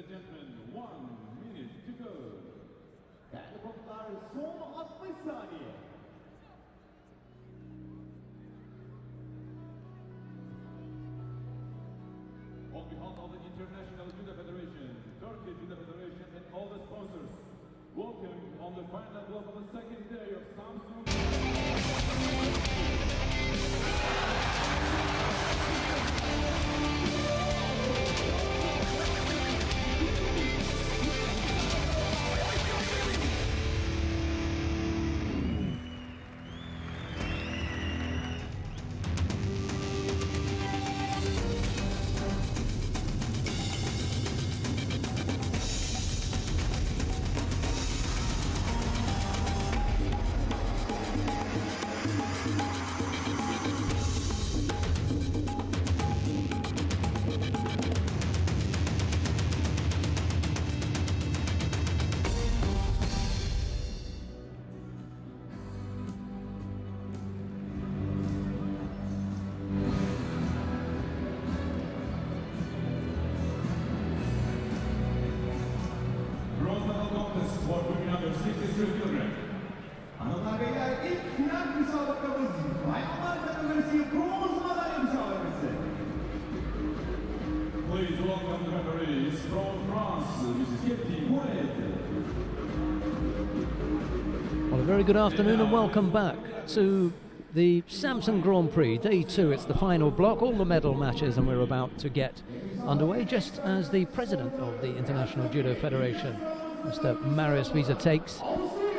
and gentlemen, 1 minute to go. Son 60 saniye. On behalf of the International Judo Federation, Turkey Judo Federation, and all the sponsors, welcome on the final block of the second day of Samsun. Hanımlar beyler, ilk final müsabakamız bayanlar kategorisi bronz madalya müsabakası. Please welcome the referees from France, Mrs. Kitty Moret. Well, a very good afternoon and welcome back to the Samsun Grand Prix, Day 2. It's the final block, all the medal matches, and we're about to get underway just as the president of the International Judo Federation, Mr. Marius Visa, takes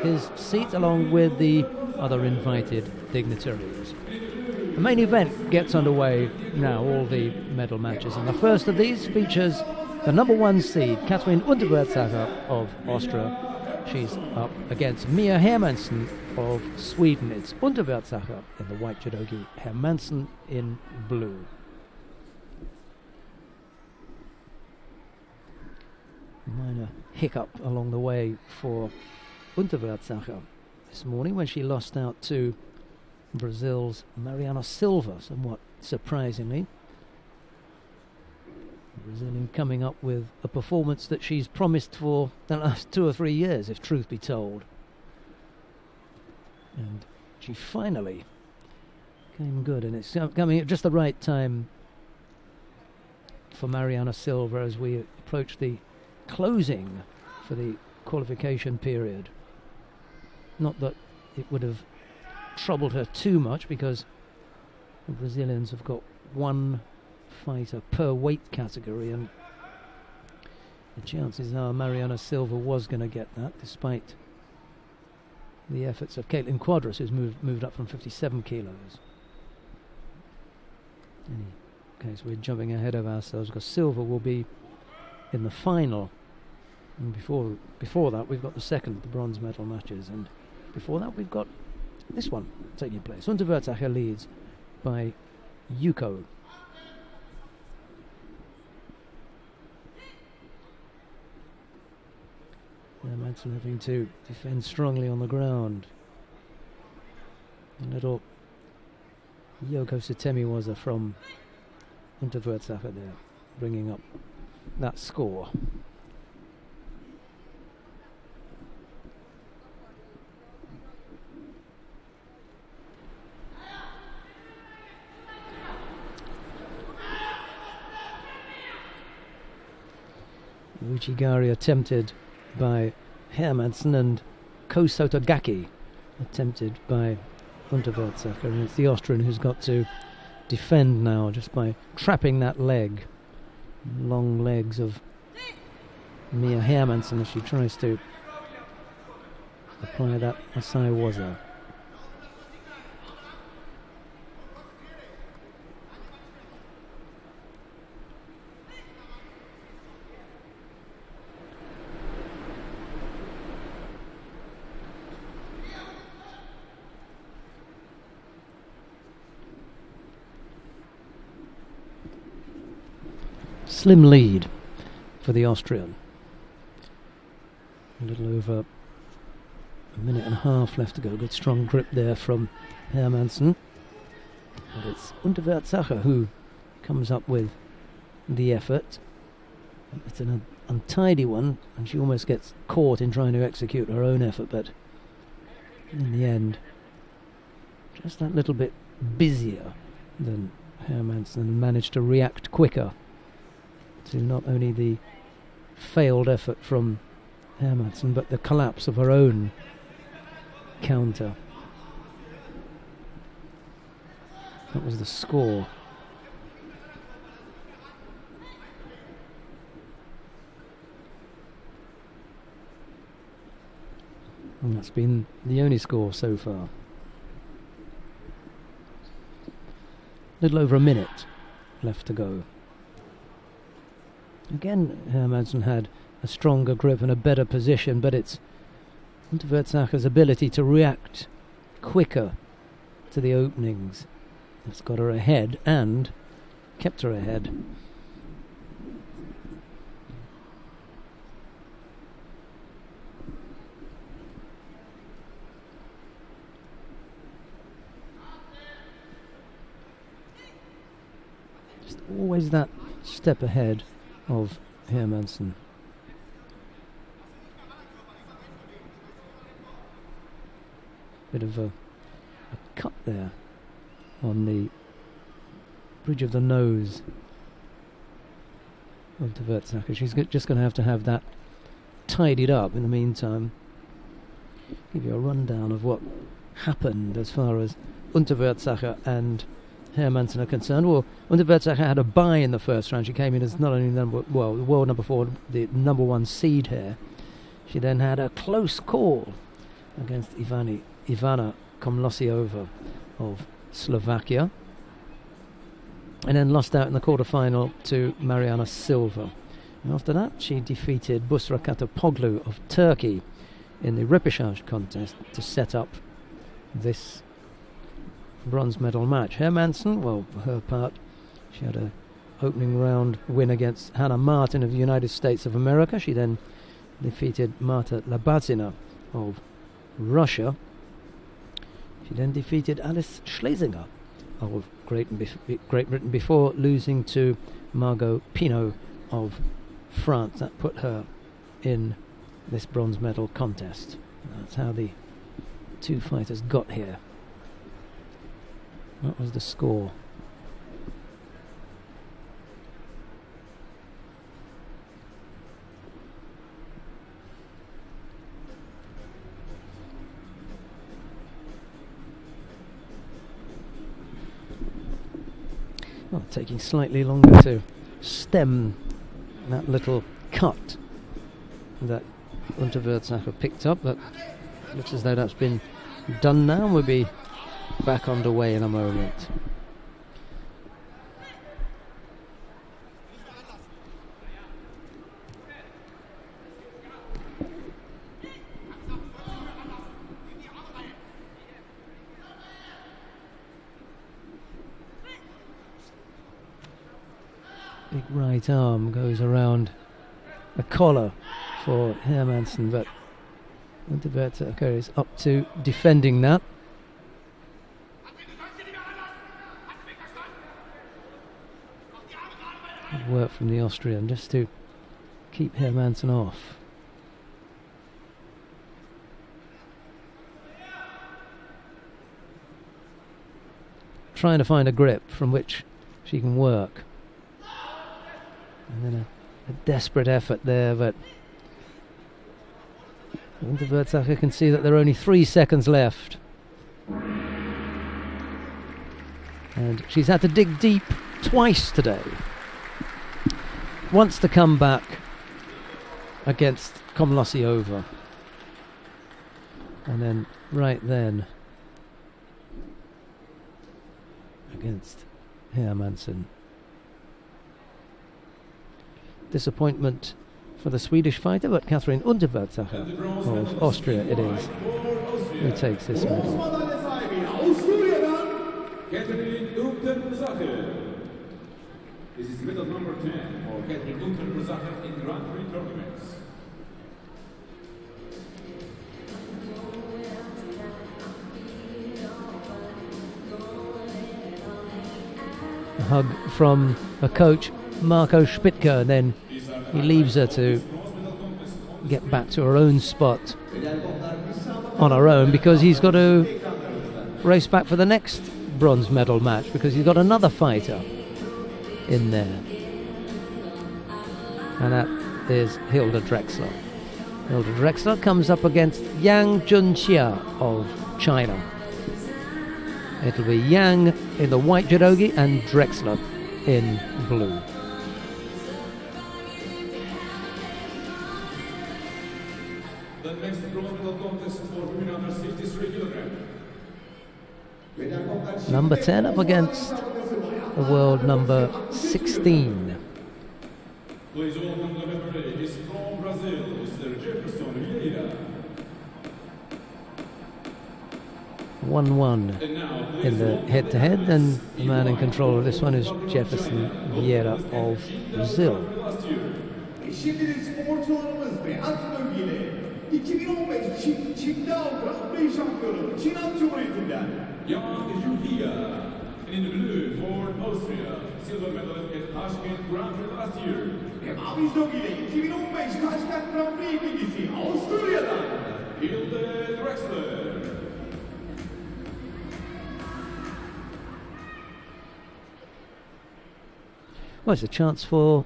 his seat along with the other invited dignitaries. The main event gets underway now, all the medal matches, and the first of these features the number 1 seed, Kathrin Unterwärtsacher of Austria. She's up against Mia Hermansson of Sweden. It's Unterwärtsacher in the white judogi, Hermansson in blue. Minor hiccup along the way for Unterwärtsacher this morning when she lost out to Brazil's Mariana Silva, somewhat surprisingly. The Brazilian coming up with a performance that she's promised for the last 2 or 3 years, if truth be told. And she finally came good, and it's coming at just the right time for Mariana Silva as we approach the closing for the qualification period. Not that it would have troubled her too much, because the Brazilians have got 1 fighter per weight category, and the chances are Mariana Silva was going to get that, despite the efforts of Caitlin Quadras, who's moved up from 57 kilos. In any case, we're jumping ahead of ourselves because Silva will be in the final, and before that we've got the second, the bronze medal matches, and before that we've got this one taking place. Unterwärtsacher leads by Yuko. Hermansson having to defend strongly on the ground. A little Yoko Sutemiwaza from Unterwärtsacher there, bringing up that score. Uchigari attempted by Hermansson, and Kosotogaki attempted by Unterwärtsacher, and it's the Austrian who's got to defend now just by trapping that leg. Long legs of Mia Hermansson as she tries to apply that Asai Waza. Slim lead for the Austrian. A little over a minute and a half left to go. Good strong grip there from Hermansson. But it's Unterwärtsacher who comes up with the effort. It's an untidy one, and she almost gets caught in trying to execute her own effort, but in the end, just that little bit busier than Hermansen, and managed to react quicker to not only the failed effort from Hermansen, but the collapse of her own counter. That was the score. And that's been the only score so far. Little over a minute left to go. Again, Hermansen had a stronger grip and a better position, but it's Unterwürzacher's ability to react quicker to the openings that's got her ahead and kept her ahead. Just always that step ahead of Hermansen. Bit of a cut there on the bridge of the nose of Unterwürzacher. She's just going to have that tidied up in the meantime. Give you a rundown of what happened as far as Unterwürzacher and Hermansen are concerned. Well, Unterwürzacher had a bye in the first round. She came in as not only world number 4, the number 1 seed here. She then had a close call against Ivana Komlosiova of Slovakia, and then lost out in the quarter-final to Mariana Silva. And after that, she defeated Busra Katapoglu of Turkey in the repechage contest to set up this bronze medal match. Hermansen, well, for her part, she had a opening round win against Hannah Martin of the United States of America. She then defeated Marta Labazina of Russia. She then defeated Alice Schlesinger of Great Britain before losing to Margot Pinault of France. That put her in this bronze medal contest. That's how the two fighters got here. That was the score. Well, taking slightly longer to stem that little cut that Unterwürzacher picked up, but looks as though that's been done now. We'll be back underway in a moment. Big right arm goes around the collar for Hermansen, but Unterwürzacher is up to defending that. Good work from the Austrian just to keep Hermansen off. Trying to find a grip from which she can work. And then a desperate effort there, but Unterwürzacher can see that there are only 3 seconds left. And she's had to dig deep twice today. Once to come back against Komlosiova. And then right then against Hermansen. Disappointment for the Swedish fighter, but Catherine Unterwürzacher of Austria it is who takes this medal. Catherine Unterwürzacher. This is medal number 10 for Catherine Unterwürzacher in Grand-Prix tournaments. A hug from a coach, Marco Spitka, and then he leaves her to get back to her own spot on her own, because he's got to race back for the next bronze medal match, because he's got another fighter in there, and that is Hilda Drexler. Hilda Drexler comes up against Yang Junxia of China. It'll be Yang in the white judogi and Drexler in blue. The next bronze medal contest for women under 63 kilograms. Number 10 up against the world number 16. Please welcome the referee. He's from Brazil, Mr. Jefferson Vieira. 1-1 in the head-to-head, and the man in control of this one is Jefferson Vieira of Brazil. Şimdi sporcularımız beyaz bölgeli 2015 Judo Grand-Prix Şampiyonu Çin Halk Cumhuriyeti'nden. Yang Juhia. In the blue for Austria, silver medalist at Tashkent Grand-Prix last year. Ve mavi bölgeli 2015 Taşkent Grand-Prix ikincisi Avusturya'dan. Hilda Drexler. Well, it's a chance for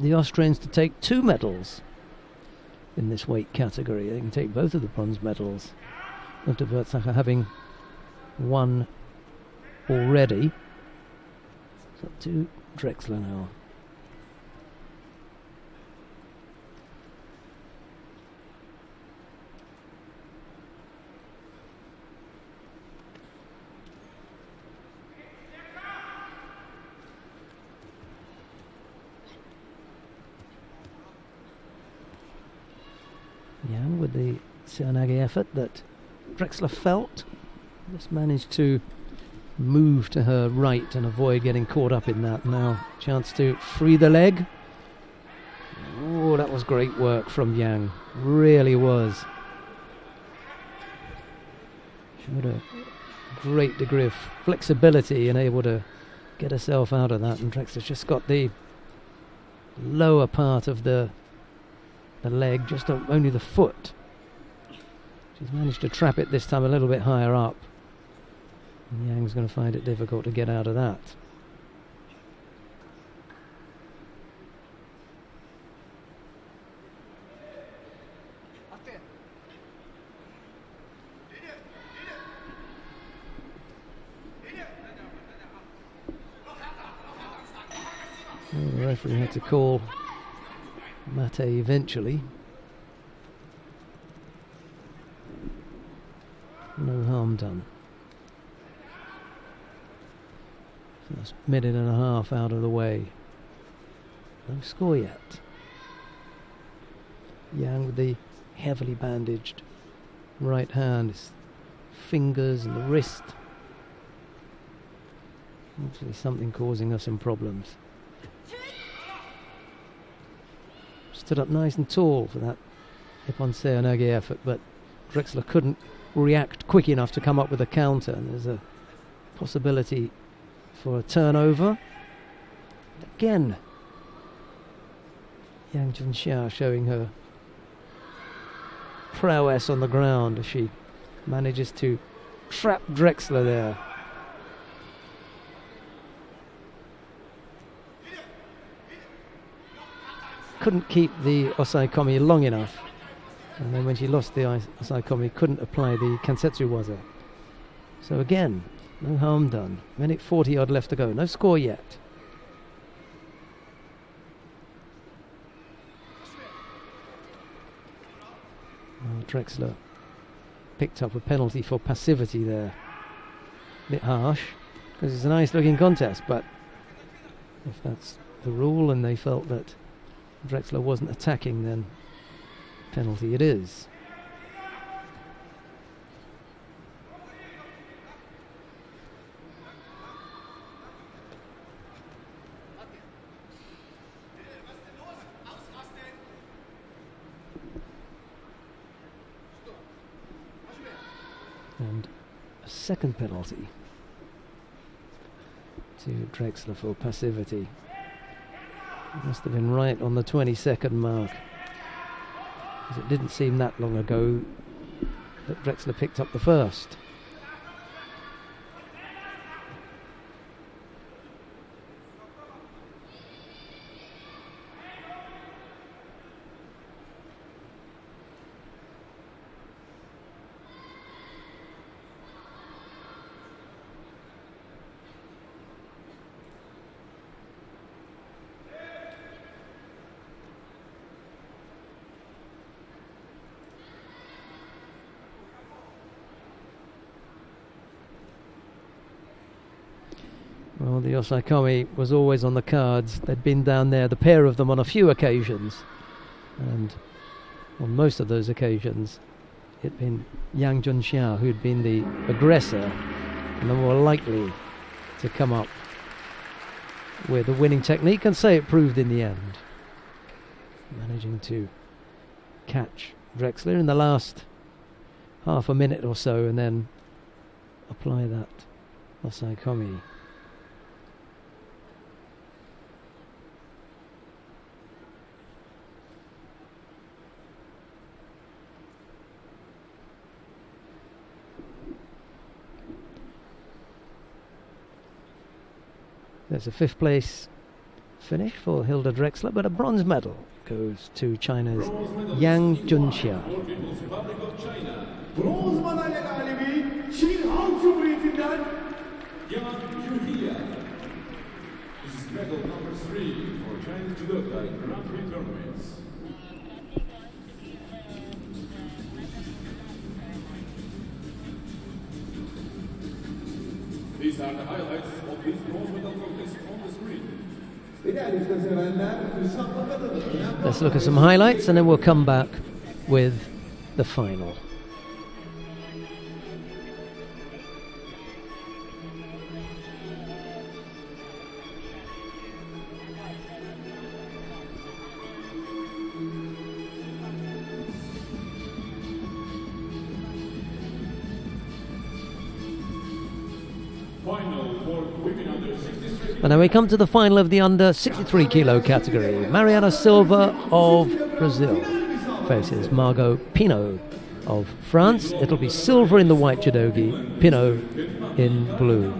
the Austrians to take 2 medals in this weight category. They can take both of the bronze medals. After Wurtzacher having won already. It's up to Drexler now. Yang with the Seoinage effort that Drexler felt, just managed to move to her right and avoid getting caught up in that. Now chance to free the leg. Oh, that was great work from Yang, really was. Showed a great degree of flexibility and able to get herself out of that, and Drexler's just got the lower part of the leg, just only the foot. She's managed to trap it this time a little bit higher up. And Yang's going to find it difficult to get out of that. Well, the referee had to call Mate eventually. No harm done. First minute and a half out of the way. No score yet. Yang with the heavily bandaged right hand, his fingers and the wrist. Obviously something causing us some problems. Stood up nice and tall for that Ippon Seoinage effort, but Drexler couldn't react quick enough to come up with a counter, and there's a possibility for a turnover. Again, Yang Junxia showing her prowess on the ground as she manages to trap Drexler there. Couldn't keep the Osaikomi long enough, and then when she lost the Osaikomi, couldn't apply the Kansetsu waza. So again, no harm done. Minute 40 odd left to go. No score yet. Drexler picked up a penalty for passivity there. Bit harsh, because it's a nice looking contest, but if that's the rule and they felt that Drexler wasn't attacking, then penalty it is. And a second penalty to Drexler for passivity. Must have been right on the 20-second mark, because it didn't seem that long ago that Drexler picked up the first. Well, the Osaikomi was always on the cards. They'd been down there, the pair of them, on a few occasions. And on most of those occasions, it'd been Yang Junxia who'd been the aggressor and the more likely to come up with a winning technique, and say it proved in the end. Managing to catch Drexler in the last half a minute or so and then apply that Osaikomi. There's a fifth place finish for Hilda Drexler, but a bronze medal goes to China's Yang Junxia. Bronz madalya galibi Çin Halk Cumhuriyeti'nden Yang Junxia. This is medal number 3 for Chinese Judo Grand-Prix tournaments. These are the highlights of this bronze medal contest on the screen. Let's look at some highlights and then we'll come back with the final. And now we come to the final of the under 63 kilo category. Mariana Silva of Brazil faces Margot Pinot of France. It'll be silver in the white judogi, Pinot in blue.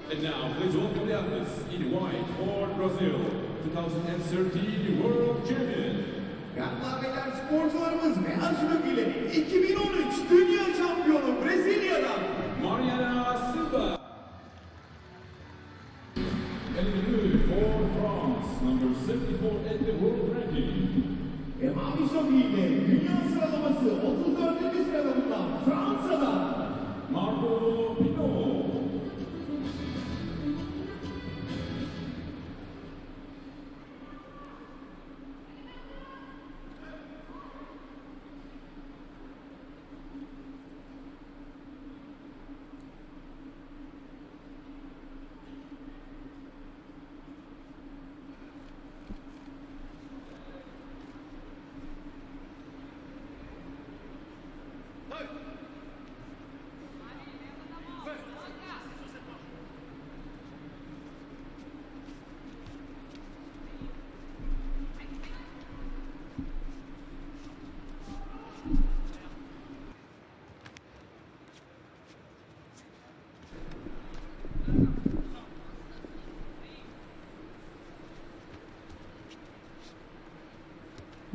And now, please welcome the athletes in white for Brazil, 2013 World Champion. Kadınlar beyler sporcularımız beyaz judogileri 2013 Dünya Şampiyonu Brezilya'dan Mariana Silva. And in the blue for France, number 74 at the World Ranking. Mavi judogiyle dünya sıralaması 34. sırada bulunan Fransa'dan Margot Pinot.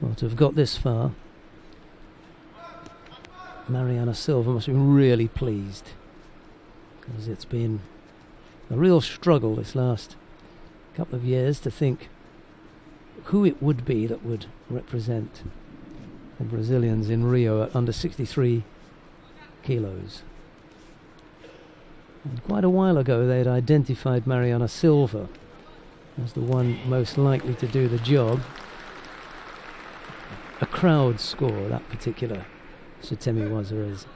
Well, to have got this far, Mariana Silva must have been really pleased, because it's been a real struggle this last couple of years to think who it would be that would represent the Brazilians in Rio at under 63 kilos. And quite a while ago they had identified Mariana Silva as the one most likely to do the job. A crowd score, that particular Sutemi Waza, as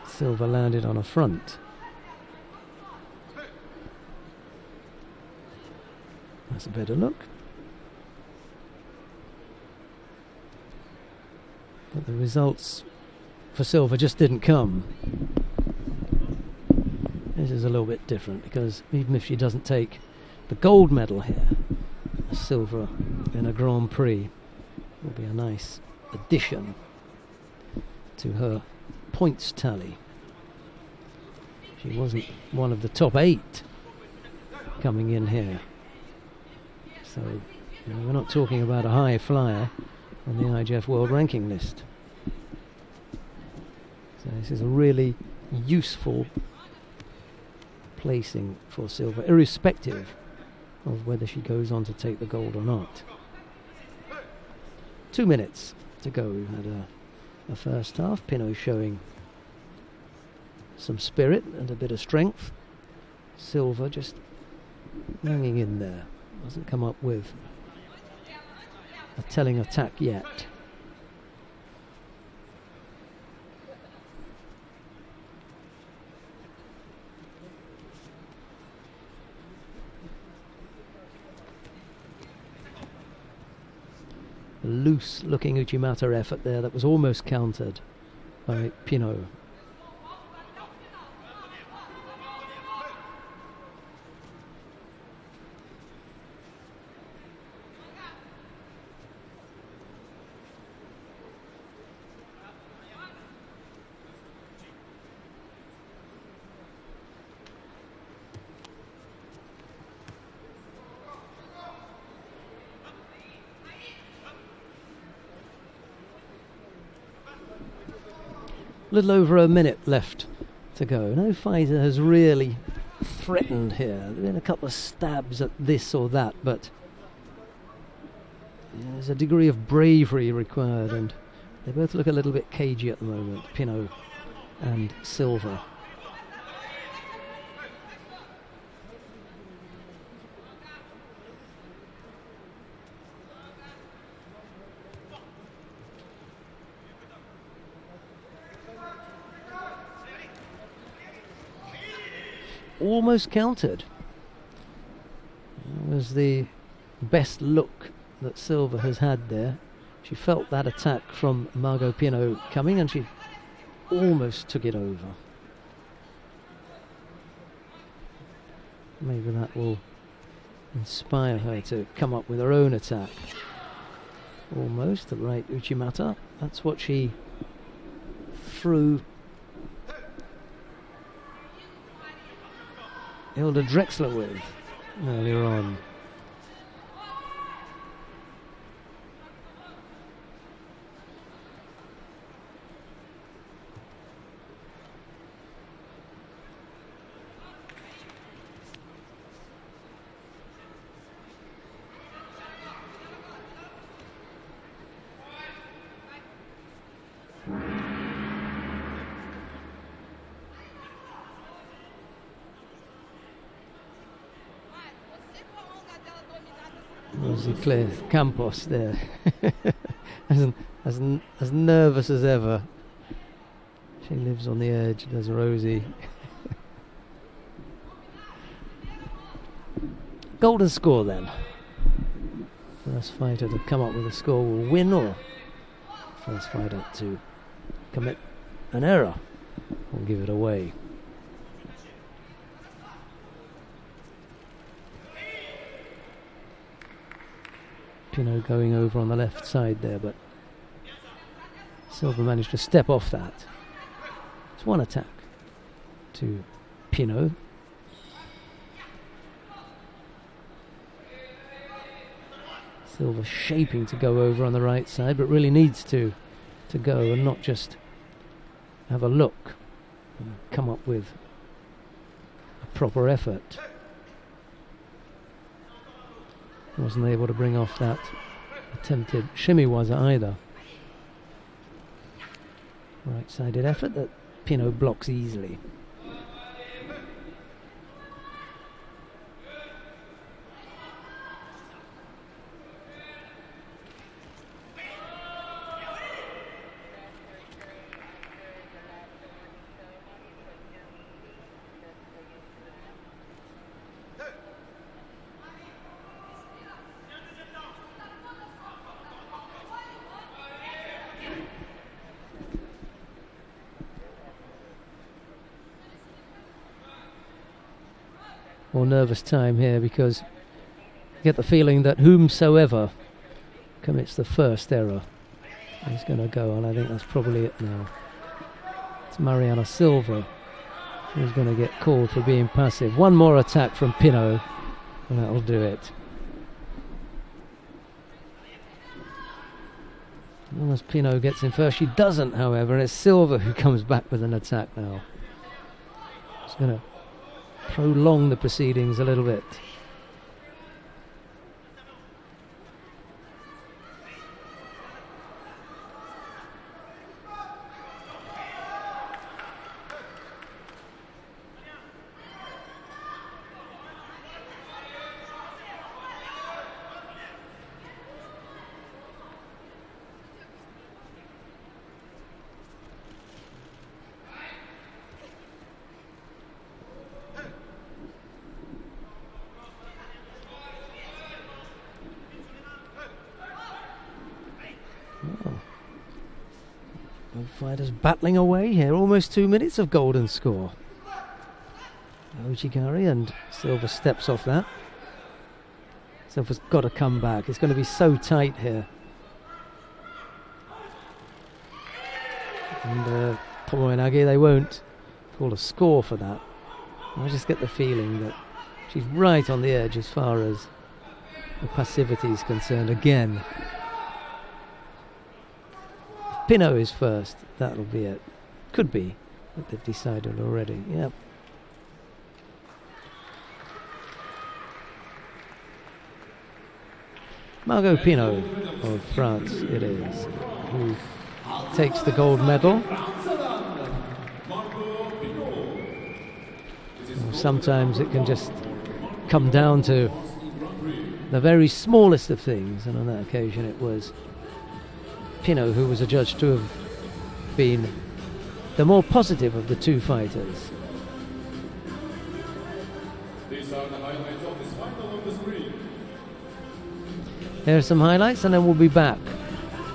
Silva landed on a front. That's a better look. But the results for Silva just didn't come. This is a little bit different because even if she doesn't take the gold medal here, a silver in a Grand Prix will be a nice addition to her points tally. She wasn't one of the top 8 coming in here, so we're not talking about a high flyer on the IGF World Ranking list. So this is a really useful placing for silver, irrespective of whether she goes on to take the gold or not. 2 minutes to go. We've had a first half. Pinot showing some spirit and a bit of strength. Silver just hanging in there. Hasn't come up with a telling attack yet. A loose looking Uchimata effort there that was almost countered by Pinot. Little over a minute left to go. No fighter has really threatened here. There have been a couple of stabs at this or that, but there's a degree of bravery required, and they both look a little bit cagey at the moment, Pinot and Silva. Almost countered. That was the best look that Silva has had there. She felt that attack from Margot Pinot coming and she almost took it over. Maybe that will inspire her to come up with her own attack. Almost the right Uchimata. That's what she threw Hilda Drexler with earlier on. Claire Campos there, as nervous as ever. She lives on the edge, does Rosie. Golden score then. First fighter to come up with a score will win, or first fighter to commit an error will give it away. Pinot going over on the left side there, but Silva managed to step off that. It's one attack to Pinot. Silva shaping to go over on the right side, but really needs to go and not just have a look and come up with a proper effort. Wasn't able to bring off that attempted shimiwaza either. Right-sided effort that Pinot blocks easily. more nervous time here, because you get the feeling that whomsoever commits the first error is going to go on. I think that's probably it now. It's Mariana Silva who's going to get called for being passive. One more attack from Pino, and that'll do it. Unless Pino gets in first. She doesn't, however, and it's Silva who comes back with an attack now. It's going to prolong the proceedings a little bit. Both fighters battling away here. Almost 2 minutes of golden score. Ojigari, and Silva steps off that. Silva's got to come back. It's going to be so tight here. And Tomoenage, they won't call a score for that. I just get the feeling that she's right on the edge as far as the passivity is concerned again. If Pino is first, that'll be it. Could be, but they've decided already. Yep. Margot Pino of France it is, who takes the gold medal. Sometimes it can just come down to the very smallest of things, and on that occasion it was Pino who was adjudged to have been the more positive of the two fighters. These are the highlights of this final on the screen. There are some highlights, and then we'll be back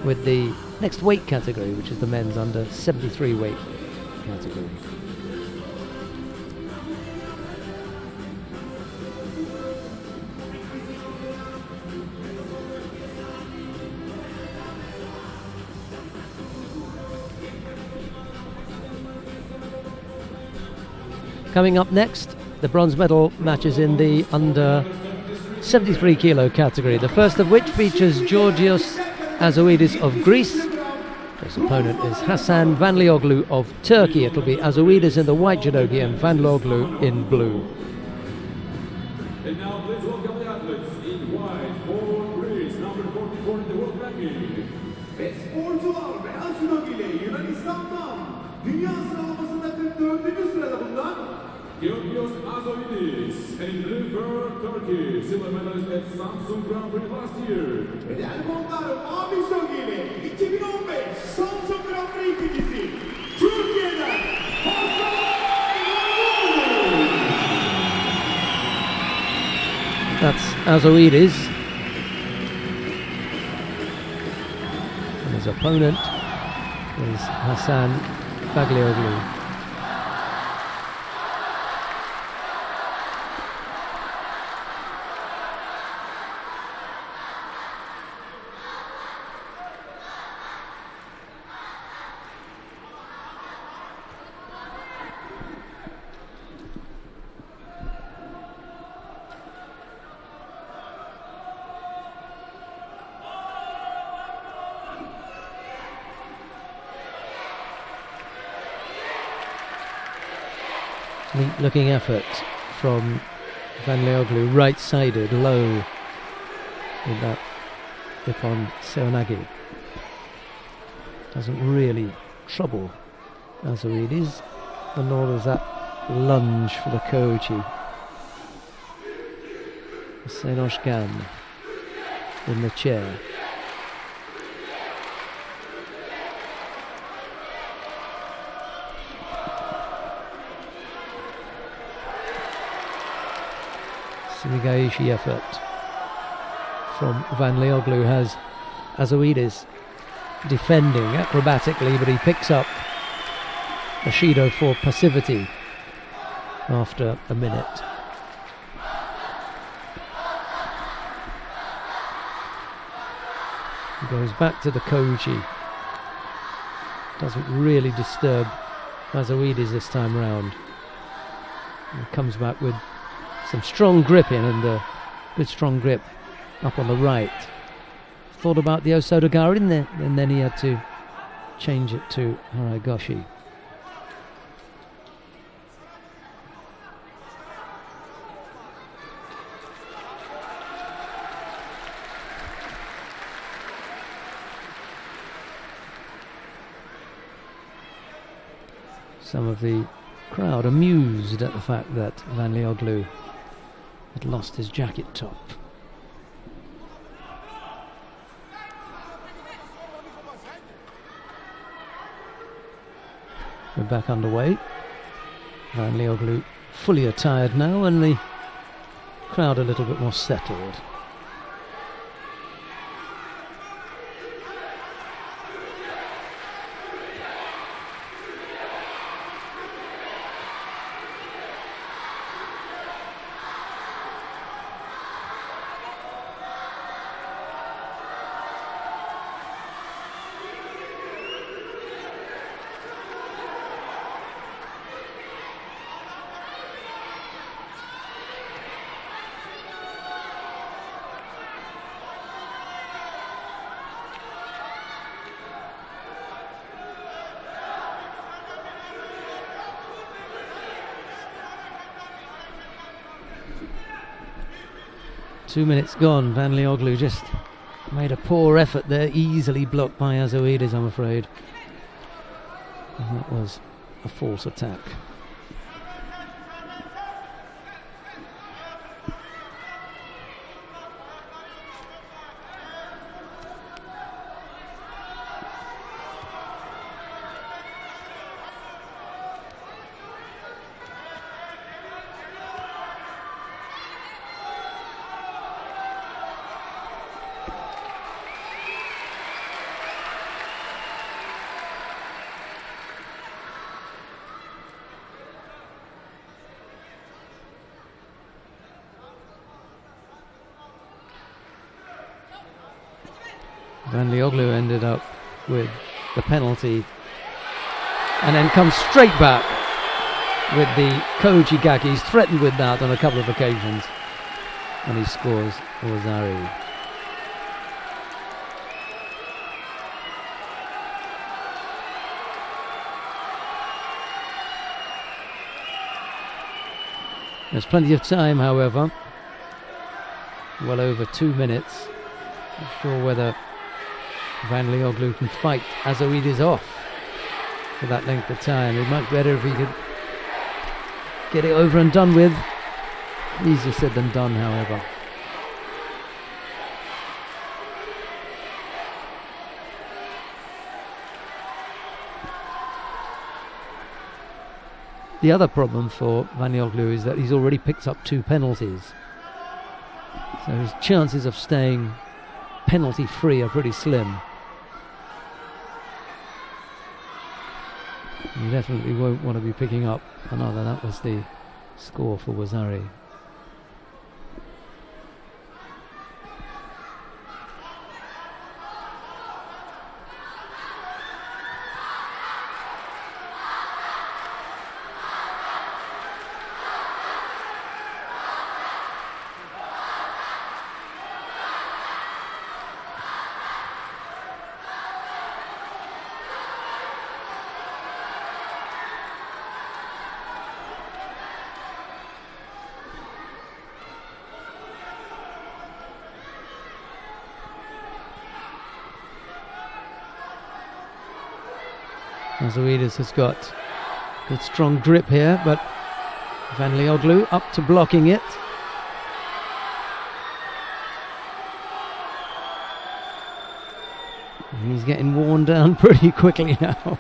with the next weight category, which is the men's under 73 weight category. Coming up next, the bronze medal matches in the under 73 kilo category, the first of which features Georgios Azoidis of Greece. His opponent is Hasan Vanlioglu of Turkey. It'll be Azoidis in the white judogi and Vanlioglu in blue. And now please welcome the athletes in white for Greece, number 44 in the world ranking. Ve sporcular beyaz judo ile Yunanistan'dan dünya sıralamasında 44. sırada bulunan Georgios Azoidis, in blue for Turkey, silver medalist at Samsun Grand-Prix last year. ve diğer konular mavi judo ile 2015 Samsun Grand-Prix ikincisi Türkiye'den Hasan Vanlioglu. That's Azoidis. And his opponent is Hasan Vanlioglu. Neat looking effort from Vanlioglu, right-sided, low, with that hip on Seonagi. Doesn't really trouble Azoidis, and nor does that lunge for the Koichi. Senoshgan in the chair. Sumigaishi effort from Vanlioglu has Azoidis defending acrobatically, but he picks up a Shido for passivity after a minute. Goes back to the Koji. Doesn't really disturb Azoides this time round. He comes back with some strong grip in, and a good strong grip up on the right. Thought about the Osotogari in there, and then he had to change it to Haraigoshi. Some of the crowd amused at the fact that Van Leoglu had lost his jacket top. We're back underway. Van Leoglu fully attired now, and the crowd a little bit more settled. Two minutes gone. Van Leoglu just made a poor effort there, easily blocked by Azoides, I'm afraid. And that was a false attack. Van Leoglu ended up with the penalty and then comes straight back with the Koji Gaki. He's threatened with that on a couple of occasions, and he scores Ozari. There's plenty of time, however. Well over 2 minutes. Not sure whether Van Leoglu can fight Azoides off for that length of time. It'd be much better if he could get it over and done with. Easier said than done, however. The other problem for Van Leoglu is that he's already picked up 2 penalties. So his chances of staying penalty free are pretty slim. You definitely won't want to be picking up another. That was the score for Wazari. Azoides has got good strong grip here, but Van Leoglu up to blocking it. And he's getting worn down pretty quickly now.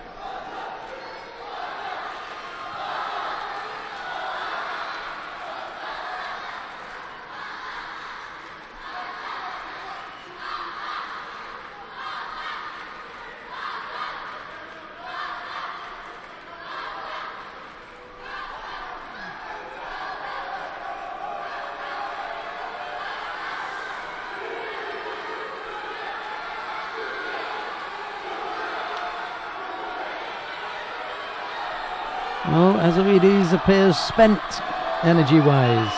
Well, Azoides appears spent energy-wise.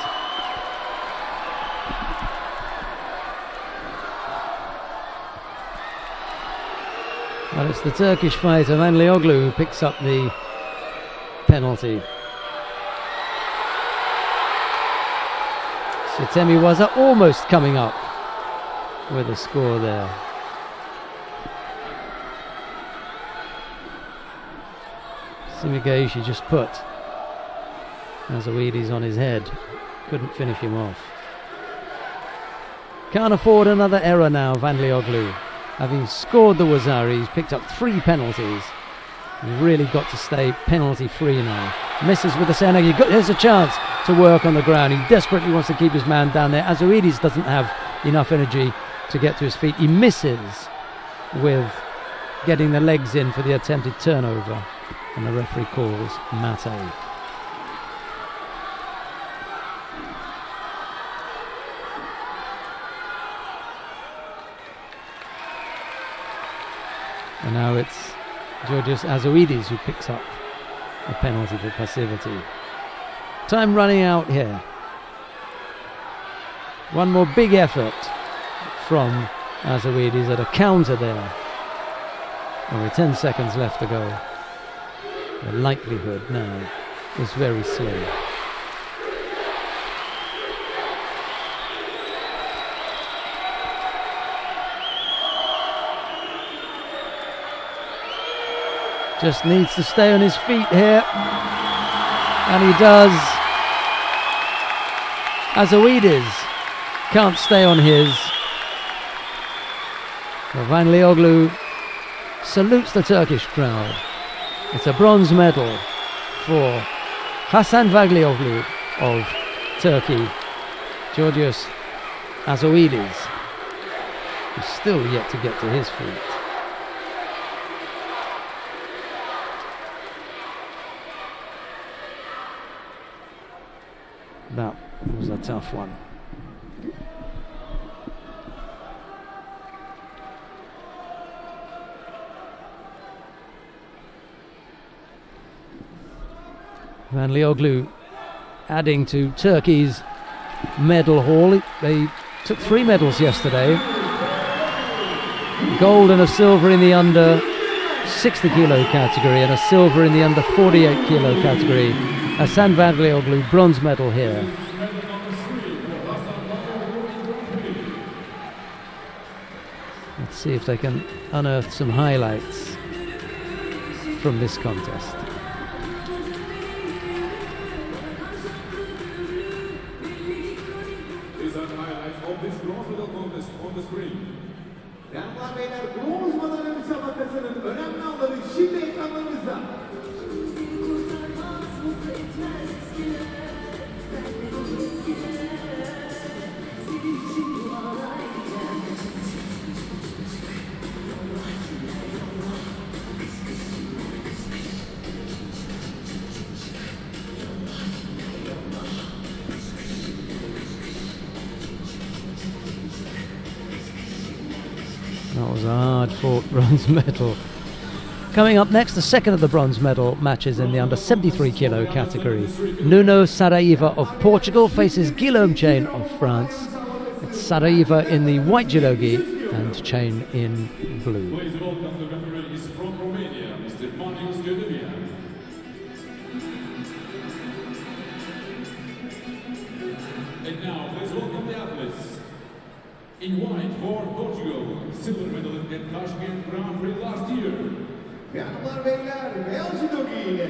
But it's the Turkish fighter Vanlioglu who picks up the penalty. Sitemi Waza almost coming up with a score there. Simigaishi just put Azoides on his head. Couldn't finish him off. Can't afford another error now, Vanlioglu. Having scored the Wazari, he's picked up 3 penalties. He's really got to stay penalty-free now. Misses with the Senegi. There's a chance to work on the ground. He desperately wants to keep his man down there. Azoides doesn't have enough energy to get to his feet. He misses with getting the legs in for the attempted turnover. And the referee calls mate. And now it's Georgios Azoides who picks up a penalty for passivity. Time running out here. One more big effort from Azoides at a counter there. Only 10 seconds left to go. The likelihood now is very slim. Just needs to stay on his feet here. And he does. Azoides can't stay on his. Well, Vanlioglu salutes the Turkish crowd. It's a bronze medal for Hasan Vanlioglu of Turkey. Georgios Azoides is still yet to get to his feet. That was a tough one. Vanlioglu adding to Turkey's medal haul. They took 3 medals yesterday. Gold and a silver in the under 60 kilo category and a silver in the under 48 kilo category. Hasan Vanlioglu, bronze medal here. Let's see if they can unearth some highlights from this contest. These are highlights of this bronze medal contest on the screen. Hanımlar beyler, bronz madalya müsabakasının önemli anları şimdi ekranlarınızda. That was a hard-fought bronze medal. Coming up next, the second of the bronze medal matches in the under 73 kilo category. Nuno Saraiva of Portugal faces Guillaume Chain of France. It's Saraiva in the white judogi and Chain in blue. Please welcome the referees from Romania, Mr. Marius Gădălea. And now, please welcome the athletes. In white for Portugal, silver medalist at Judo Grand-Prix last year. Hanımlar beyler, beyaz judogi ile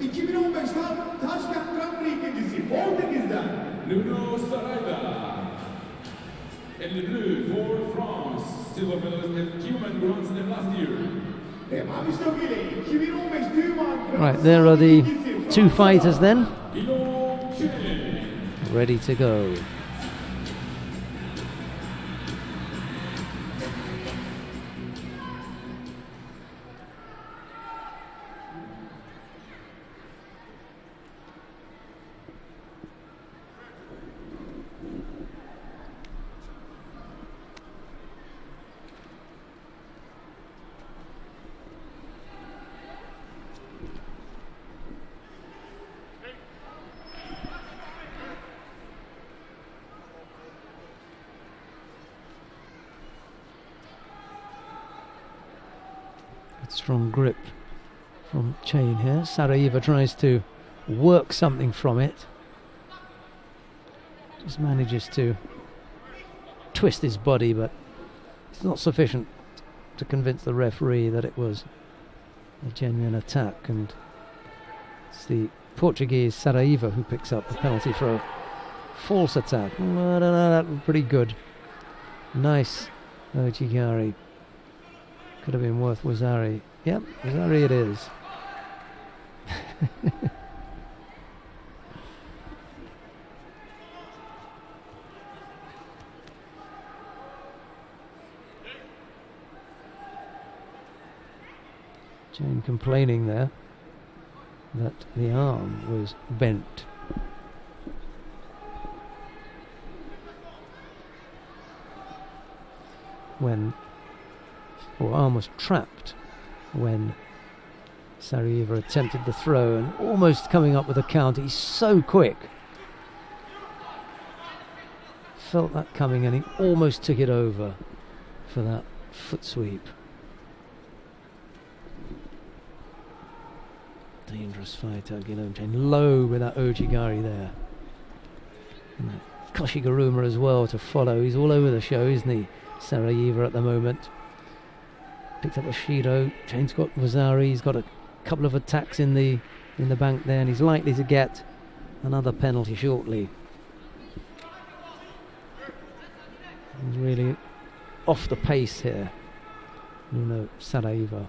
2015'ten Taşkent Grand Prix ikincisi Portekiz'den Nuno Saraiva. And the blue for France, silver medalist at Human Grand Slam last year. ve mavi judogi ile 2015 Düğün Right, there are the 2 fighters then, Guillaume Chain. ready to go. Strong grip from Chain here. Saraiva tries to work something from it. Just manages to twist his body, but it's not sufficient to convince the referee that it was a genuine attack, and it's the Portuguese Saraiva who picks up the penalty for a false attack. I don't know, that was pretty good. Nice Ojigari. Could have been worth Wazari. Yep, Wazari it is. Jane complaining there that the arm was bent. Arm was trapped when Saraiva attempted the throw and almost coming up with a count. He's so quick. Felt that coming and he almost took it over for that foot sweep. Dangerous fighter, Guillaume Chain. Low with that Ojigari there. And that Koshiguruma as well to follow. He's all over the show, isn't he? Saraiva at the moment. Picked up a Shido. Chain's got Wazari. He's got a couple of attacks in the bank there, and he's likely to get another penalty shortly. He's really off the pace here, Saraiva.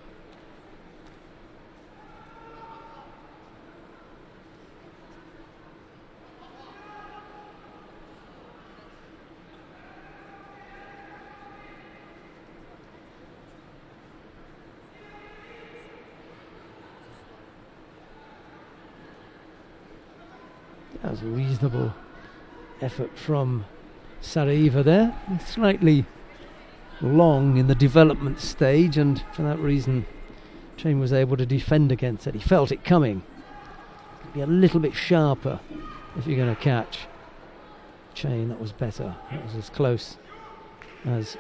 That was a reasonable effort from Saraiva there. Slightly long in the development stage, and for that reason Chain was able to defend against it. He felt it coming. Be a little bit sharper if you're going to catch Chain. That was better. That was as close as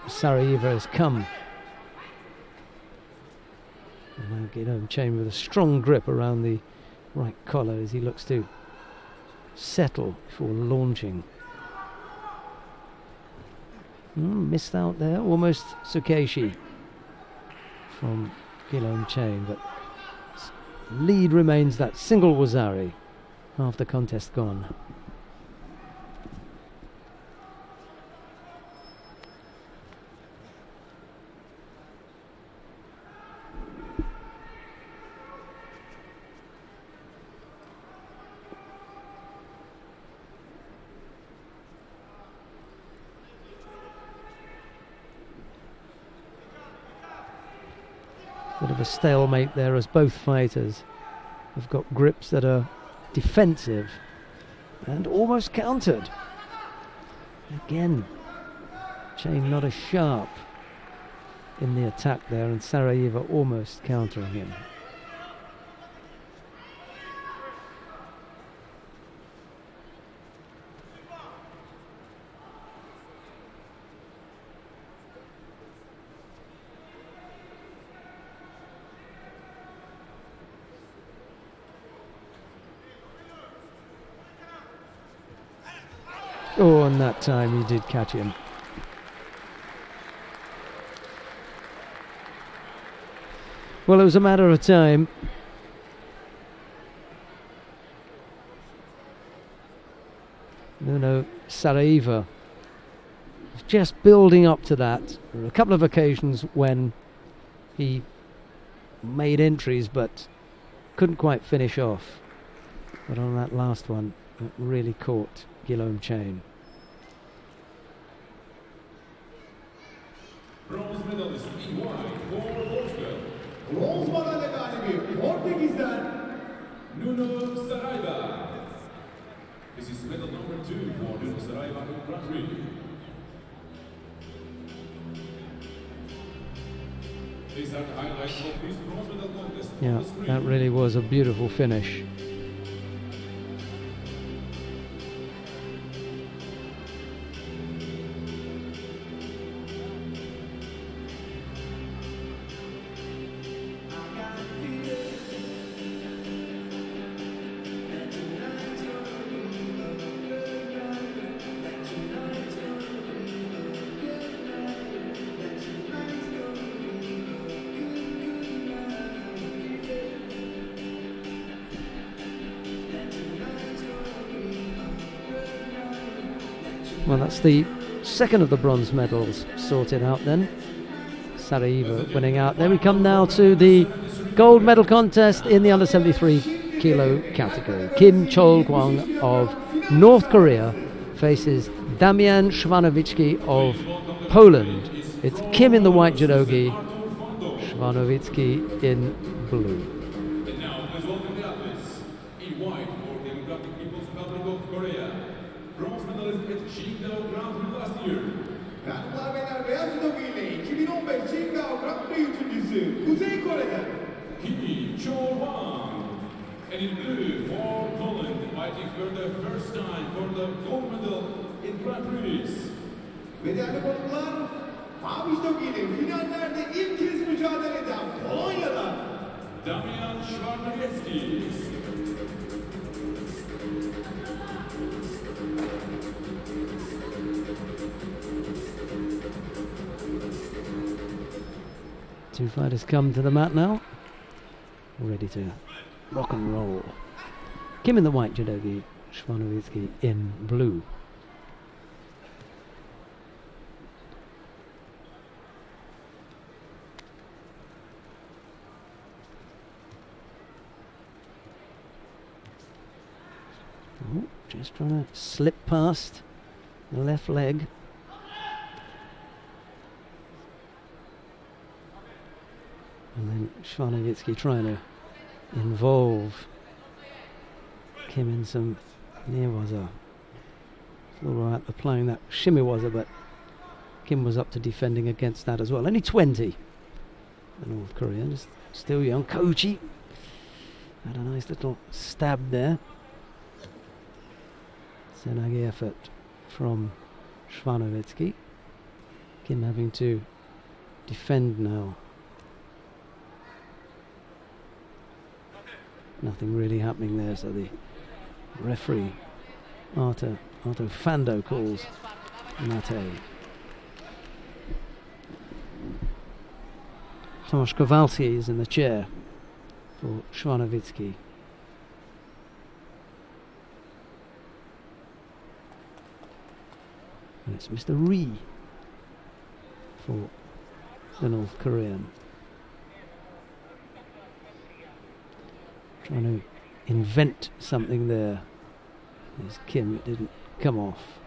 Saraiva has come. And now Guillaume Chain with a strong grip around the right collar as he looks to settle before launching. Missed out there, almost Tsukeshi from Guillaume Chain, but lead remains that single Wazari. Half the contest gone. Bit of a stalemate there as both fighters have got grips that are defensive and almost countered. Again, Chain not as sharp in the attack there, and Saraiva almost countering him. Oh, and that time he did catch him. Well, it was a matter of time. Saraiva was just building up to that. There were a couple of occasions when he made entries but couldn't quite finish off. But on that last one, it really caught Guillaume Chain. Bronze medalist EY for Portugal. Bronz madalya galibi Portekiz'den Nuno Saraiva. This is medal number 2 for Judo Saraiva in Grand-Prix. These are the highlights of this bronze medal contest. Yeah, that really was a beautiful finish. Well, that's the second of the bronze medals sorted out then. Sarajevo winning out. Then we come now to the gold medal contest in the under 73 kilo category. Kim Chol-kwang of North Korea faces Damian Shvanovitsky of Poland. It's Kim in the white judogi, Shvanovitsky in blue. And now, please welcome the athletes. In white for the Democratic People's Republic of Korea, bronze medalist at Judo Grand-Prix last year. Hanımlar beyler beyaz judo ile 2015 Judo Grand-Prix üçüncüsü Kuzey Kore'den Kim Chol-kwang. And in blue for Poland, fighting for the first time for the gold medal in Grand Prix. ve değerli konuklar mavi judo ile finallerde ilk kez mücadele eden Polonya'dan Damian Shvanovitsky. Two fighters come to the mat now, ready to rock and roll. Kim in the white judogi, Shvanovitsky in blue. Oh, just trying to slip past the left leg. And then Shvanovitsky trying to involve Kim in some near-waza. It's all right applying that shimmy-waza, but Kim was up to defending against that as well. Only 20, the North Korean, just still young. Kochi had a nice little stab there. Senagi effort from Shvanovitsky. Kim having to defend now. Nothing really happening there, so the referee Arto Fando calls mate. Tomasz Kowalski is in the chair for Shvanovitsky. And it's Mr. Ri for the North Korean. Trying to invent something there. There's Kim, it didn't come off.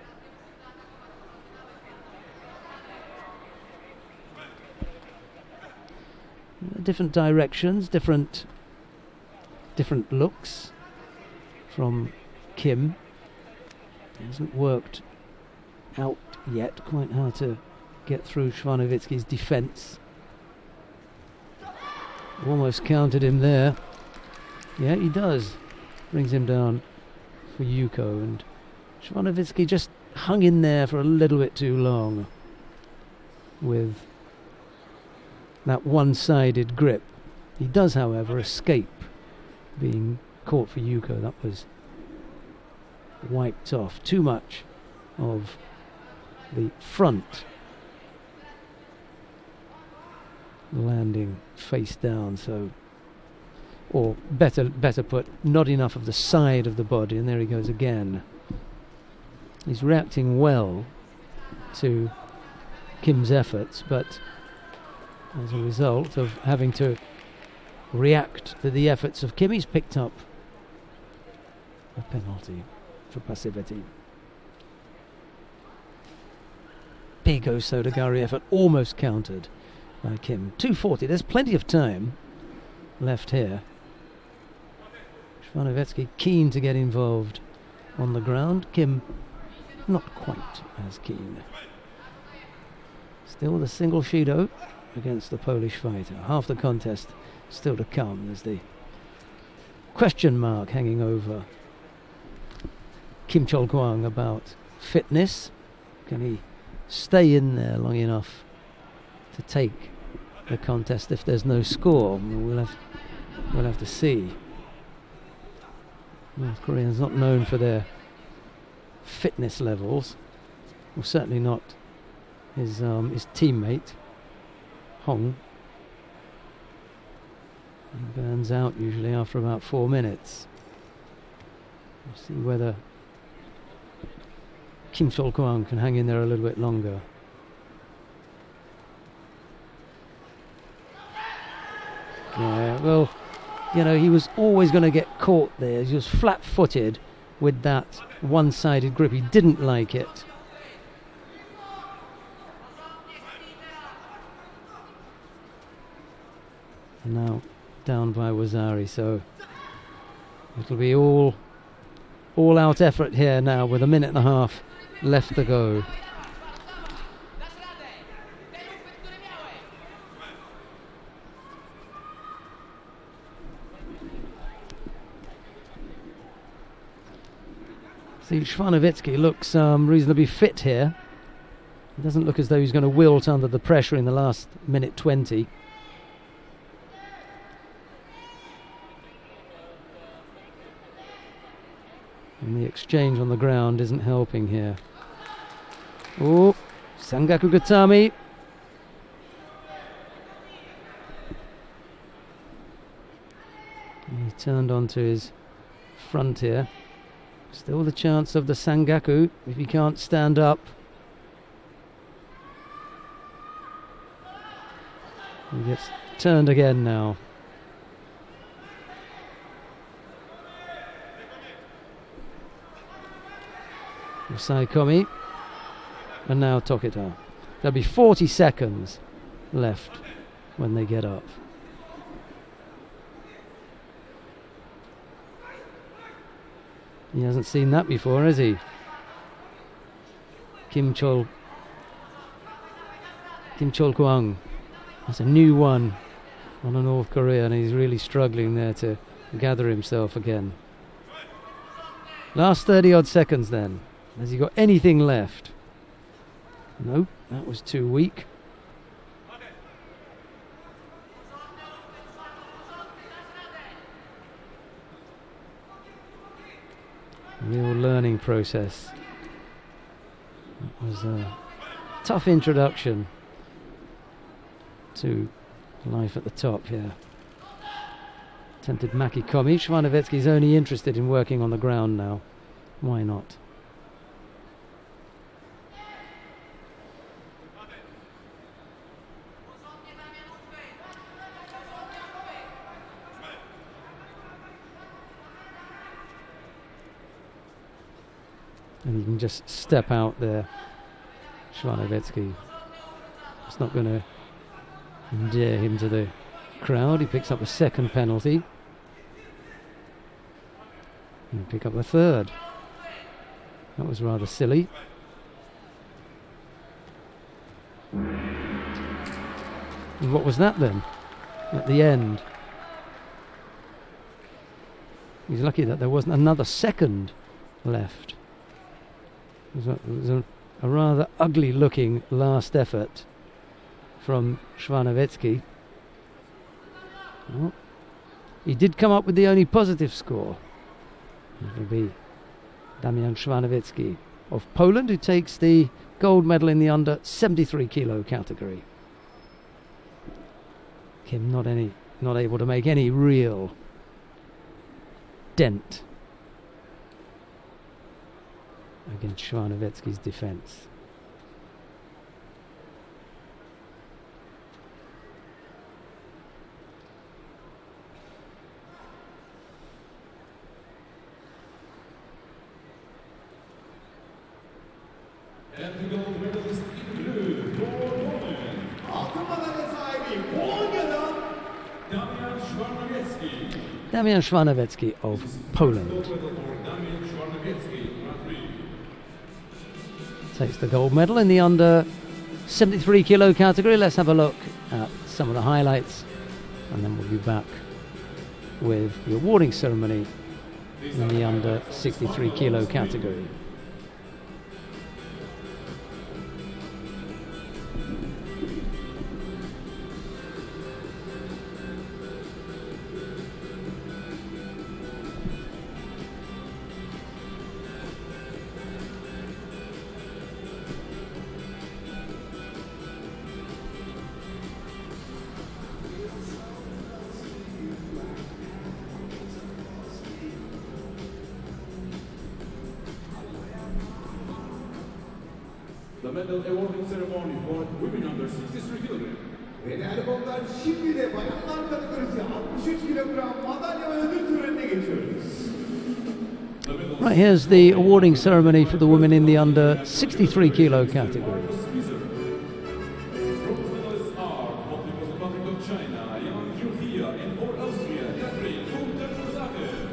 Different directions, different looks from Kim. It hasn't worked out yet quite how to get through Shvanovitsky's defence. Almost countered him there. Yeah, he does. Brings him down for Yuko, and Shvanovitsky just hung in there for a little bit too long with that one-sided grip. He does, however, escape being caught for Yuko. That was wiped off. Too much of the front landing face down, so, or better put, not enough of the side of the body, and there he goes again. He's reacting well to Kim's efforts, but as a result of having to react to the efforts of Kim, he's picked up a penalty for passivity. Big Osodagari effort, almost countered by Kim. 2:40, there's plenty of time left here. Shvanovitsky keen to get involved on the ground. Kim not quite as keen. Still with a single Shido against the Polish fighter. Half the contest still to come. There's the question mark hanging over Kim Chol-kwang about fitness. Can he stay in there long enough to take the contest if there's no score? We'll have to see. North Koreans not known for their fitness levels. Well, certainly not his teammate Hong. He burns out usually after about 4 minutes. We'll see whether Kim Chol-kwang can hang in there a little bit longer. Yeah, well, you know, he was always going to get caught there. He was flat-footed with that one-sided grip. He didn't like it. And now down by Wazari, so it'll be all out effort here now with a minute and a half left to go. See, Shvanovitsky looks reasonably fit here. It doesn't look as though he's going to wilt under the pressure in the last minute 20. And the exchange on the ground isn't helping here. Oh, Sangaku Gatami. He turned onto his front here. Still the chance of the Sangaku if he can't stand up. He gets turned again now. Saikomi, and now Tokita. There'll be 40 seconds left when they get up. He hasn't seen that before, has he? Kim Chol-kwang. That's a new one on a North Korea, and he's really struggling there to gather himself again. Last 30 odd seconds then. Has he got anything left? No, that was too weak. Real learning process. That was a tough introduction to life at the top here. Attempted Maki Komi. Shvanovitsky's only interested in working on the ground now. Why not? And he can just step out there. Shvanovitsky. It's not going to endear him to the crowd. He picks up a second penalty. And pick up a third. That was rather silly. And what was that then? At the end. He's lucky that there wasn't another second left. It was a rather ugly looking last effort from Shvanovitsky. Well, he did come up with the only positive score. It'll be Damian Shvanovitsky of Poland, who takes the gold medal in the under 73 kilo category. Kim not able to make any real dent against Shvanovitsky's defence. And the gold medalist in blue for Poland, Altın madalya sahibi Polonya'dan Damian Shvanovitsky. Damian Shvanovitsky of Poland Gold medal for Damian Shvanovitsky, Grand-Prix. takes the gold medal in the under 73 kilo category. Let's have a look at some of the highlights, and then we'll be back with the awarding ceremony in the under 63 kilo category. the medal awarding ceremony for women under 63 kilograms. Ve değerli konular, şimdi de bayanlar kategorisi 63 kilogram madalya ve ödül törenine geçiyoruz. Right, here's the awarding ceremony for the women in the under 63 kilo category.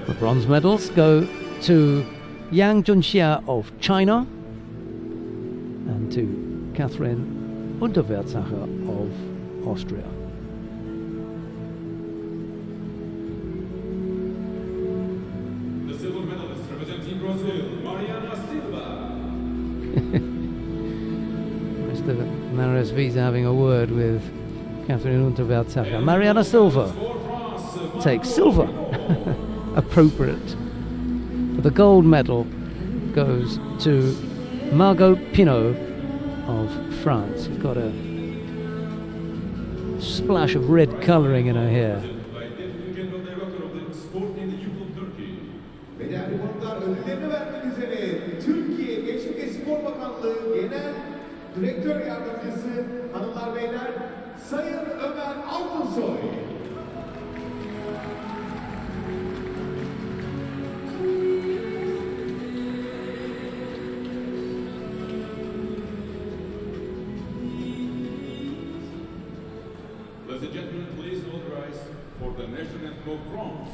The bronze medals go to Yang Junxia of China and to Catherine Unterwertsacher of Austria. The silver medalist representing Brazil, Mariana Silva. Mr. Maris Visa having a word with Catherine Unterwertsacher. Mariana Silva takes silver. Appropriate. But the gold medal goes to Margot Pinot of France. She's got a splash of red colouring in her hair. Ve değerli konuklar, ödüllerini vermek üzere Türkiye Gençlik ve Spor Bakanlığı Genel Direktör Yardımcısı hanımlar beyler Sayın Ömer Altınsoy. Ladies and gentlemen, please all rise for the national anthem of France.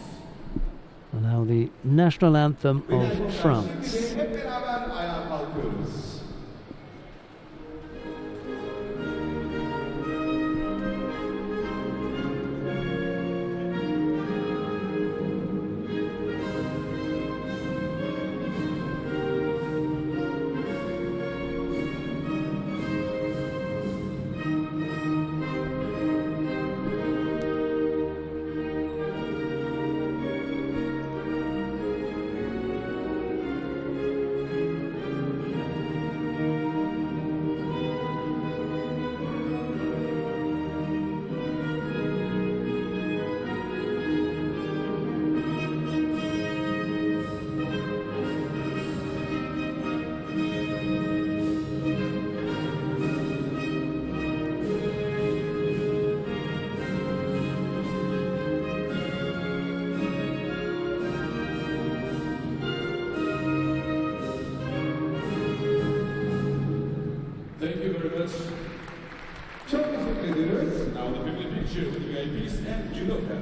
And now the national anthem of France. Hep beraber ayağa kalkıyoruz. Thank you very much. Çok teşekkür ediyoruz. Now the family picture with VIPs and judoka.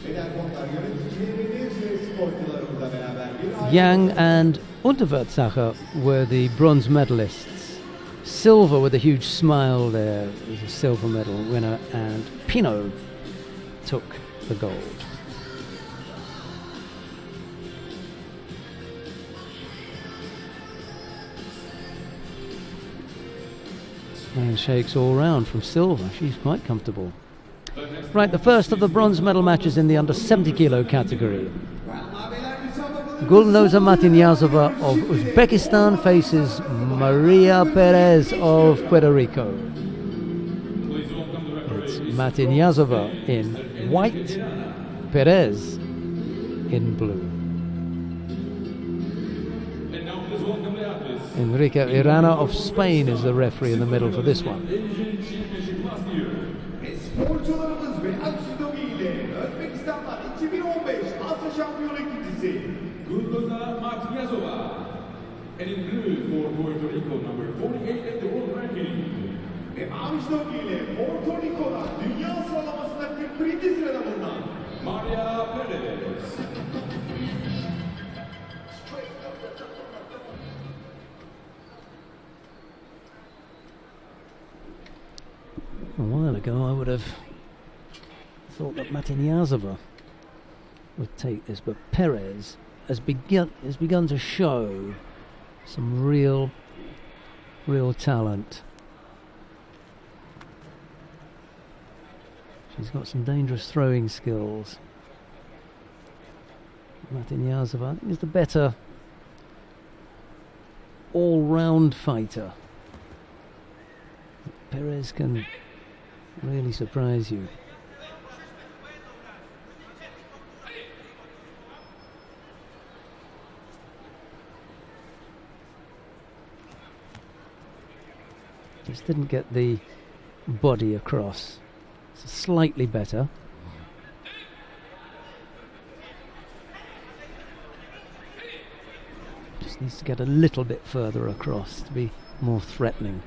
Ve değerli konuklar, yöneticilerimiz ve sporcularımızla beraber bir Yang and Unterwertsacher were the bronze medalists. Silver with a huge smile there is a silver medal winner, and Pinot took the gold. Handshakes all round from Silva. She's quite comfortable. Right, the first of the bronze medal matches in the under 70 kilo category. Gulnoza Matinyazova of Uzbekistan faces Maria Perez of Puerto Rico. It's Matinyazova in white, Perez in blue. And now please welcome the athletes. Enrique Irana of Spain is the referee in the middle for this one. Asian Championship last year. Ve sporcularımız beyaz judo ile Özbekistan'dan 2015 Asya Şampiyonu ikincisi. Gulnoza Matinyazova. And in blue for Puerto Rico, number 48 at the world ranking. Ve mavi judo ile Porto Rico'da dünya sıralamasında 41. sırada bulunan Maria Perez. A while ago I would have thought that Matinyazova would take this, but Perez has begun to show some real talent. She's got some dangerous throwing skills. Matinyazova, I think, is the better all-round fighter. Perez can really surprise you. Just didn't get the body across. It's slightly better. Just needs to get a little bit further across to be more threatening.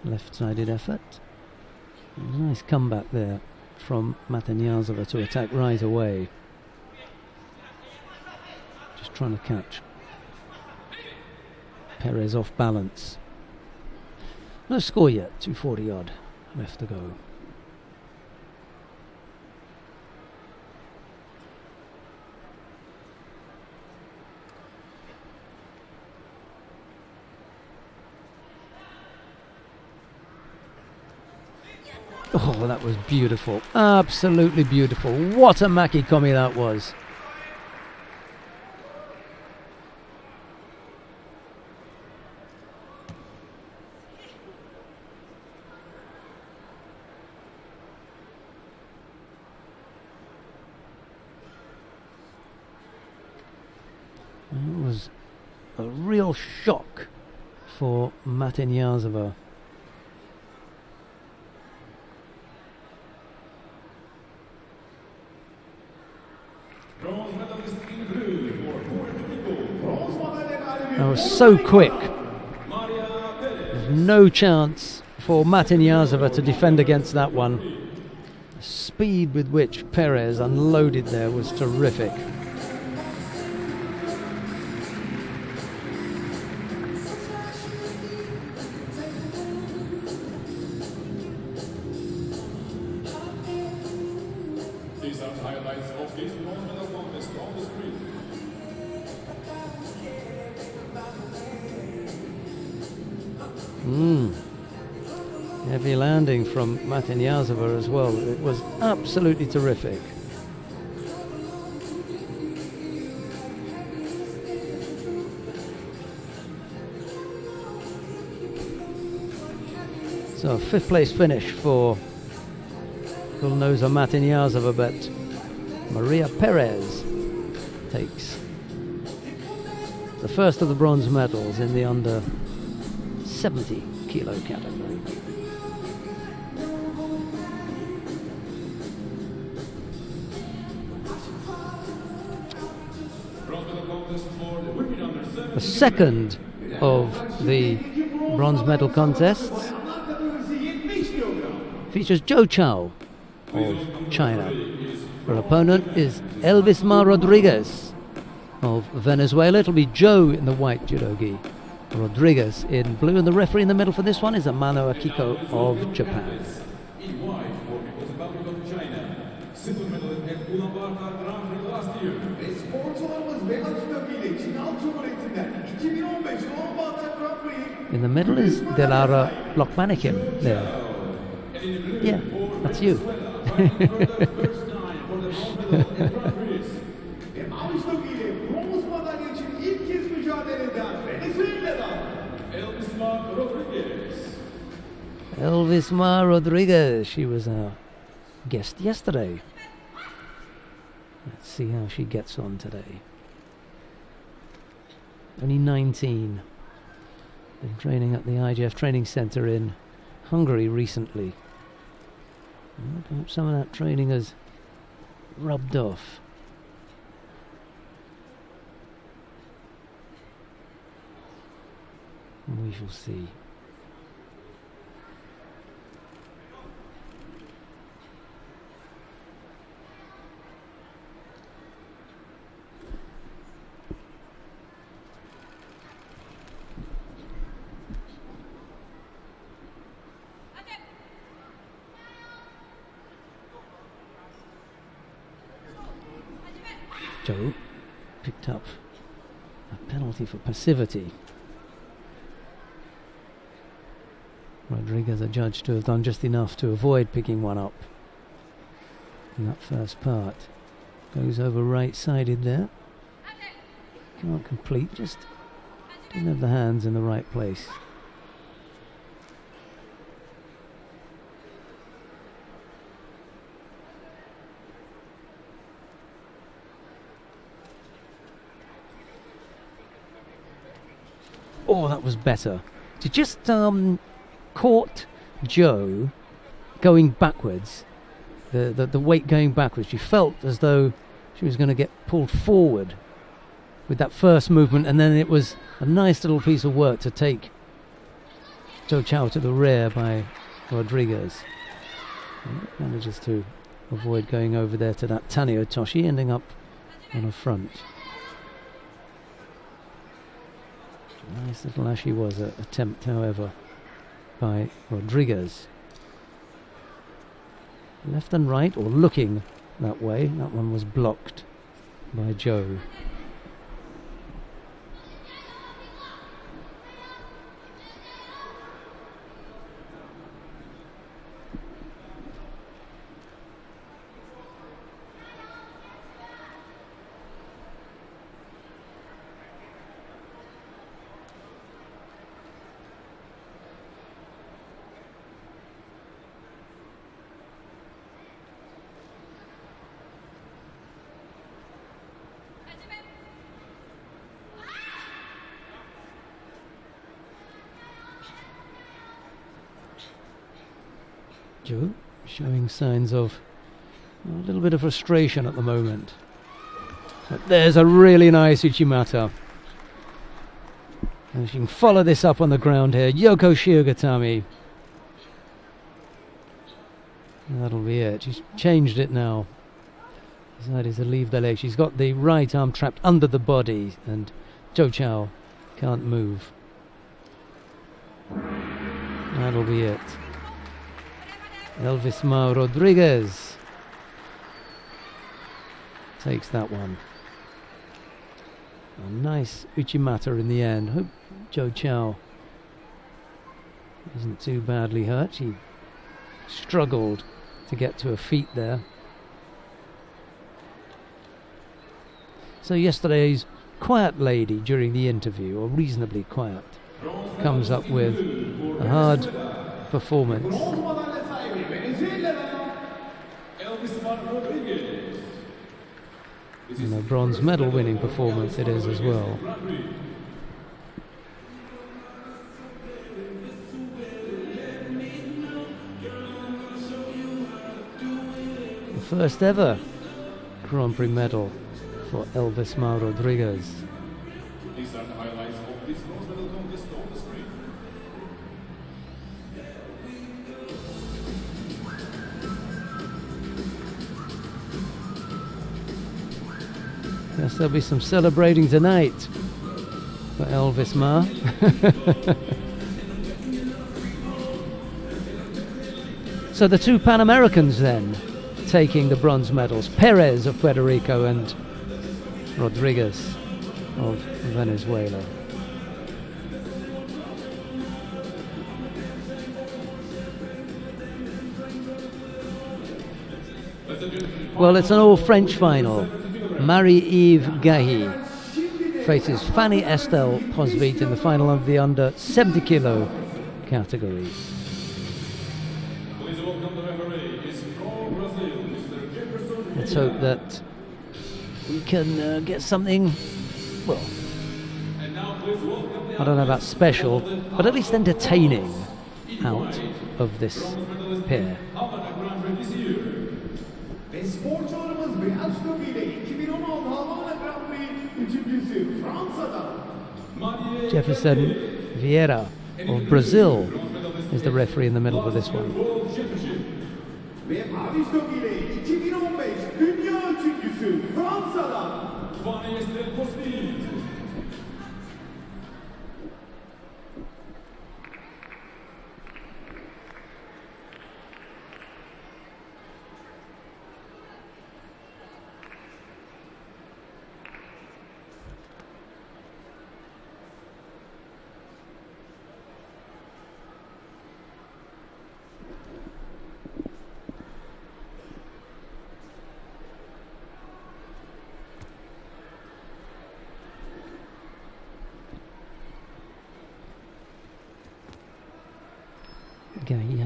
Left-sided effort. Nice comeback there from Matyniazova to attack right away. Just trying to catch Perez off balance. No score yet, 2:40 odd left to go. Oh, that was beautiful. Absolutely beautiful. What a makikomi that was. It was a real shock for Matyniazova. That was so quick. There's no chance for Matyniazova to defend against that one. The speed with which Perez unloaded there was terrific. These are highlights of this bronze medal contest on the screen. Heavy landing from Matyniazova as well. It was absolutely terrific. So 5th place finish for Gulnoza Matyniazova, but Maria Perez takes the first of the bronze medals in the under 70 kilo category. The second of the bronze medal contests features Zhou Chao of China. Her opponent is Elvisma Rodriguez of Venezuela. It'll be Zhou in the white judogi, Rodriguez in blue, and the referee in the middle for this one is Amano Akiko of Japan. In white, for People's Republic of China, silver medalist at Ulaanbaatar Grand-Prix last year. Ve sporcularımız beyaz judogi ile Çin Halk Cumhuriyeti'nden 2015 Ulaanbaatar Grand Prix. In the middle is Dilara Lokmanikim there. Yeah, that's you. Ve mavi judogi ile bronz madalya için ilk kez mücadele eden Venezuela'dan Elvisma Rodriguez. Elvisma Rodriguez. She was our guest yesterday. Let's see how she gets on today. Only 19. Been training at the IGF Training Centre in Hungary recently. Perhaps some of that training has rubbed off. We shall see. Zhou picked up a penalty for passivity. Rodriguez adjudged to have done just enough to avoid picking one up in that first part. Goes over right-sided there. Can't complete, just didn't have the hands in the right place. Oh, that was better. She just caught Joe going backwards, the weight going backwards. She felt as though she was going to get pulled forward with that first movement, and then it was a nice little piece of work to take Zhou Chao to the rear by Rodriguez. Manages to avoid going over there to that Tani Otoshi, ending up on her front. Nice little Ashi was attempt, however, by Rodriguez. Left and right, or looking that way. That one was blocked by Joe. Joe showing signs of a little bit of frustration at the moment. But there's a really nice Uchimata. And she can follow this up on the ground here. Yoko Shiogatami. That'll be it. She's changed it now. Decided to leave the leg. She's got the right arm trapped under the body, and Zhou Chao can't move. That'll be it. Elvis Mao Rodriguez takes that one. A nice Uchimata in the end. Hope Zhou Chao isn't too badly hurt. She struggled to get to her feet there. So yesterday's quiet lady during the interview, or reasonably quiet, comes up with a hard performance. And a bronze medal winning performance it is as well. The first ever Grand Prix medal for Elvis Mao Rodriguez. These are the highlights of this bronze medal contest on the screen. Guess there'll be some celebrating tonight for Elvis Ma. So the two Pan Americans then taking the bronze medals. Perez of Puerto Rico and Rodriguez of Venezuela. Well, it's an all-French final. Marie-Yves Gahy faces Fanny Estelle Posvit in the final of the under 70 kilo category. Let's hope that we can get something, well, I don't know about special, but at least entertaining out of this pair. Ve sporcularımız beyaz topiyle 2016 Havana Grand-Prix üçüncüsü Fransa'dan. Jefferson Vieira of Brazil is the referee in the middle for this one. Ve mavi topiyle 2015 dünya üçüncüsü Fransa'dan.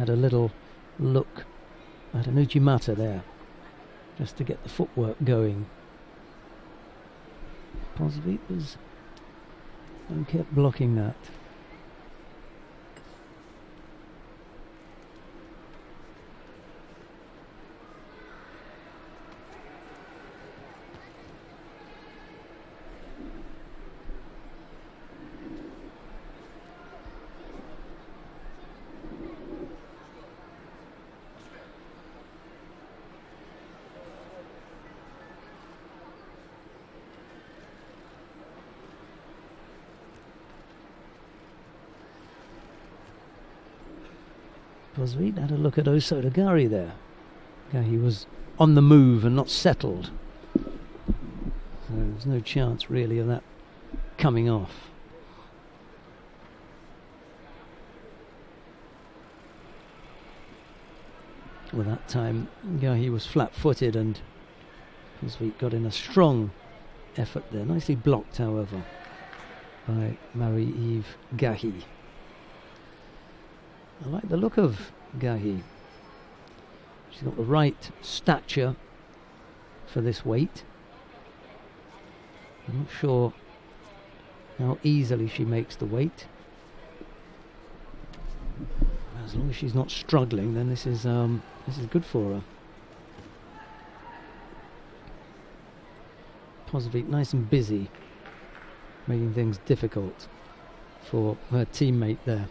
had a little look at an Uchimata there, just to get the footwork going. Pozvit was and kept blocking that. Pozvit had a look at Osodagari there. Okay, he was on the move and not settled. So there's no chance really of that coming off. Well, that time Gahi was flat-footed and Pozvit got in a strong effort there. Nicely blocked, however, by Marie-Eve Gahi. I like the look of Gahi. She's got the right stature for this weight. I'm not sure how easily she makes the weight. As long as she's not struggling, then this is good for her. Pozvit nice and busy, making things difficult for her teammate there.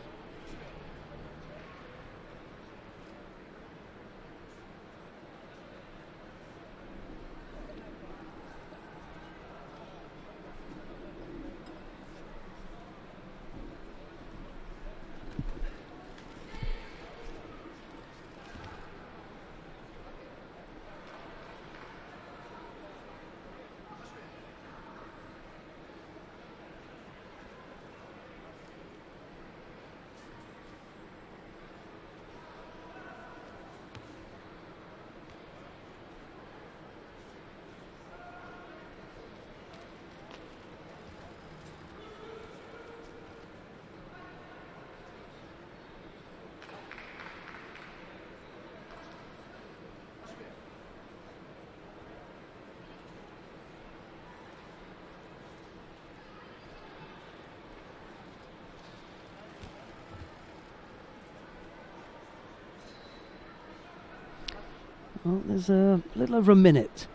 Well, there's a little over a minute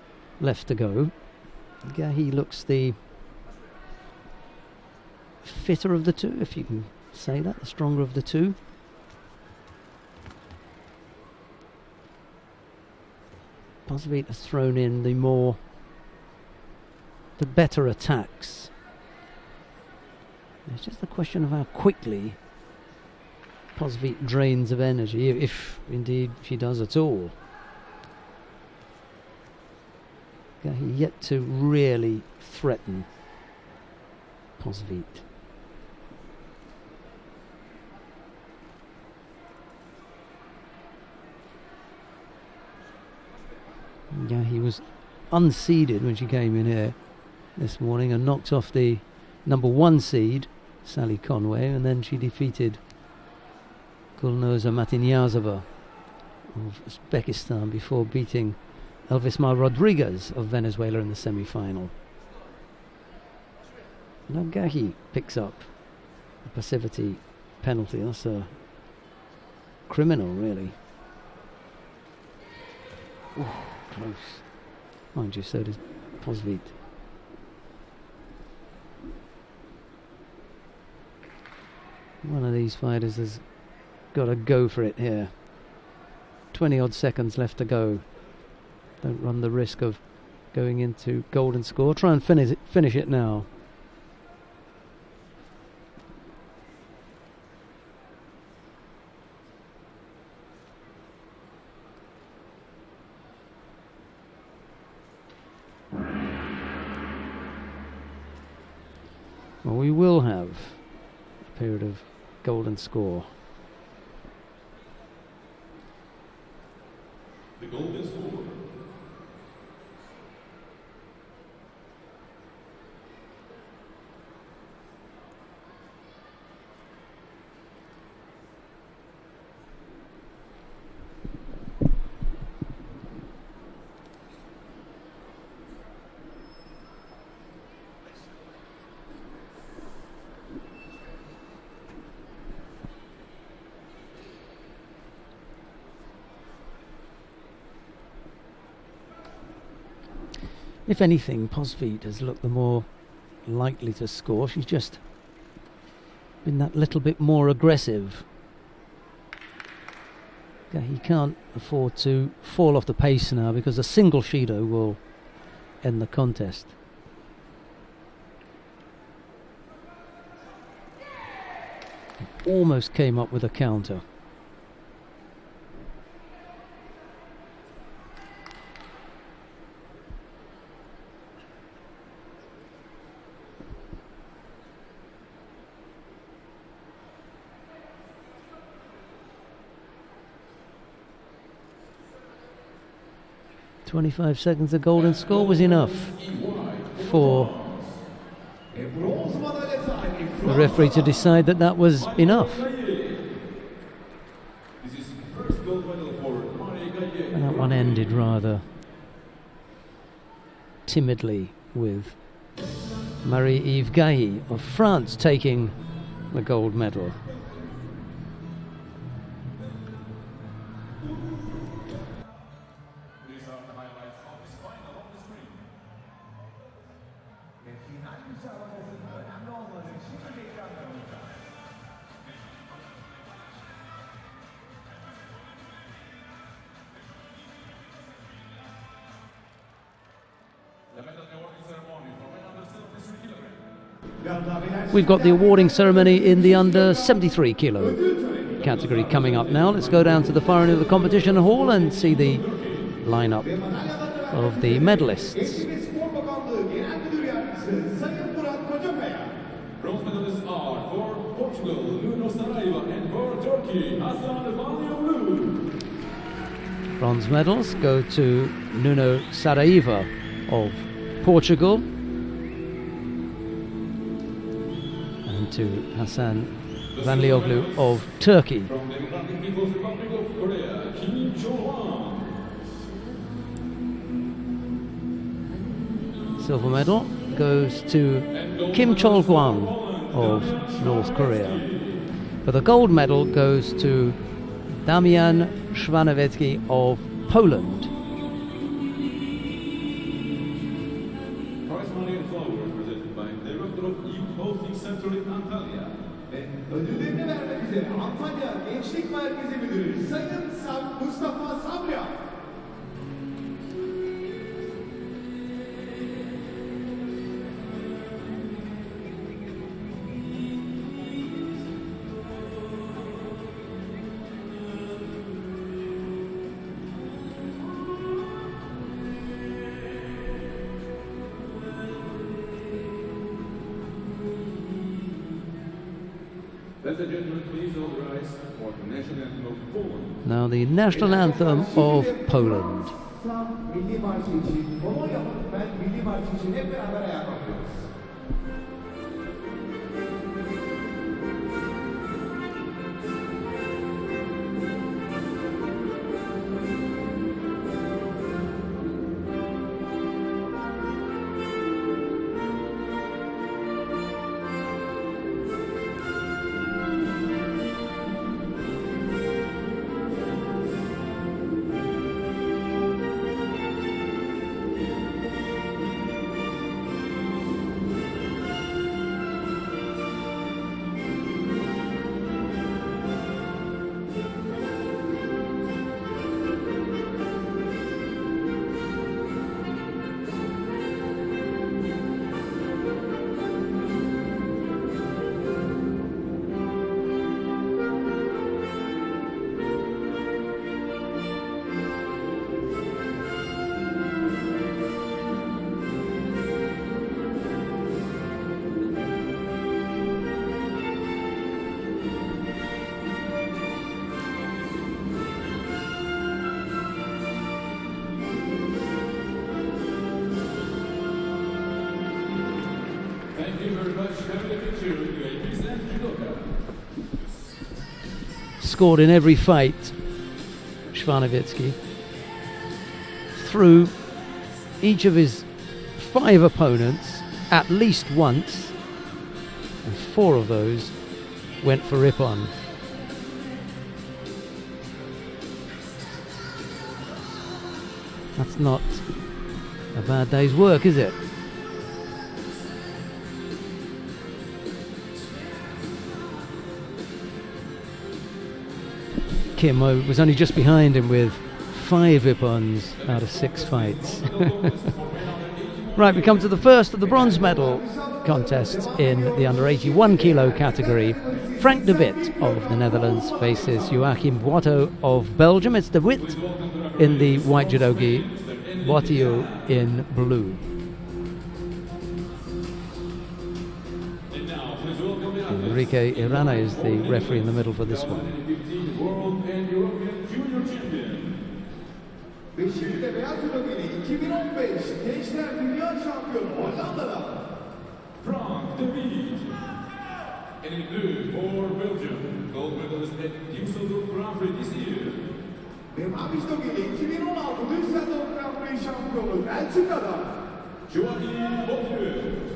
left to go. Gahi looks the fitter of the two, if you can say that, the stronger of the two. Pozvit has thrown in the better attacks. It's just a question of how quickly Pozvit drains of energy, if indeed she does at all. Gahi yet to really threaten Pozvit. Gahi was unseeded when she came in here this morning and knocked off the number 1 seed, Sally Conway, and then she defeated Gulnoza Matinyazova of Uzbekistan before beating Elvismar Rodriguez of Venezuela in the semi-final. Now Gahi picks up a passivity penalty. That's a criminal, really. Ooh, close. Mind you, so does Pozvit. One of these fighters has got to go for it here. 20 odd seconds left to go. Don't run the risk of going into golden score. Try and finish it now. Well, we will have a period of golden score. The golden score. If anything, Posvit has looked the more likely to score. She's just been that little bit more aggressive. He can't afford to fall off the pace now, because a single Shido will end the contest. Almost came up with a counter. "25 seconds, the golden score was enough for the referee to decide that that was enough. And that one ended rather timidly, with Marie-Yves Gailly of France taking the gold medal. We've got the awarding ceremony in the under 73 kilo category coming up now. Let's go down to the far end of the competition hall and see the lineup of the medalists. Bronze medalists are for Portugal, Nuno Saraiva, and for Turkey, Hasan Vanlioğlu. Bronze medals go to Nuno Saraiva of Portugal and to Hasan Vanlioğlu of Turkey. From the Democratic People's Republic of Korea, Kim Jong-hwan. Silver medal goes to Kim Chol-gwang of North Korea. But the gold medal goes to Damian Szwanewicki of Poland. Prize money and flowers presented by Director of Youth Hosting Center in Antalya. Ödüllerini vermek üzere Antalya Gençlik Merkezi Müdürü Sayın Mustafa Sabri. Ladies and gentlemen, please all rise for the national anthem of Poland. Now the national anthem of Poland. Milli Marşı için, Polonya Milli Marşı için hep beraber ayağa kalkıyoruz. Thank you very much. Have a picture with you. Present judoka. Scored in every fight, Szwanewicki. Threw each of his 5 opponents at least once, and 4 of those went for Ippon. That's not a bad day's work, is it? Kim was only just behind him with 5 ippons out of 6 fights. Right, we come to the first of the bronze medal contests in the under 81 kilo category. Frank de Wit of the Netherlands faces Joachim Boiteau of Belgium. It's de Wit in the white judogi, Boiteau in blue. Enrique Irana is the referee in the middle for this one. Ve şimdi de beyaz judogi 2015 Gençler Dünya Şampiyonu Hollanda'da Frank de Wit. And in blue for Belgium, gold medalist at Judo Grand-Prix this year. ve mavi judogi 2016 Untitled Grand-Prix Şampiyonu Belçika'da Joachim Boiteau.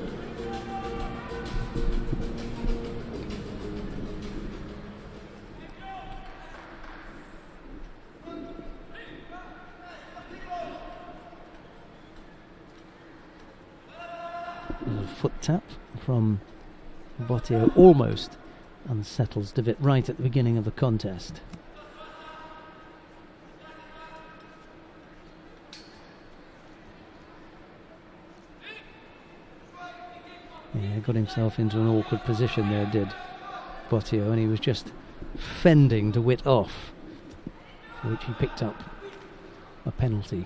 A foot tap from Boiteau almost unsettles de Wit right at the beginning of the contest. Yeah, got himself into an awkward position there, did Boiteau, and he was just fending de Wit off, for which he picked up a penalty.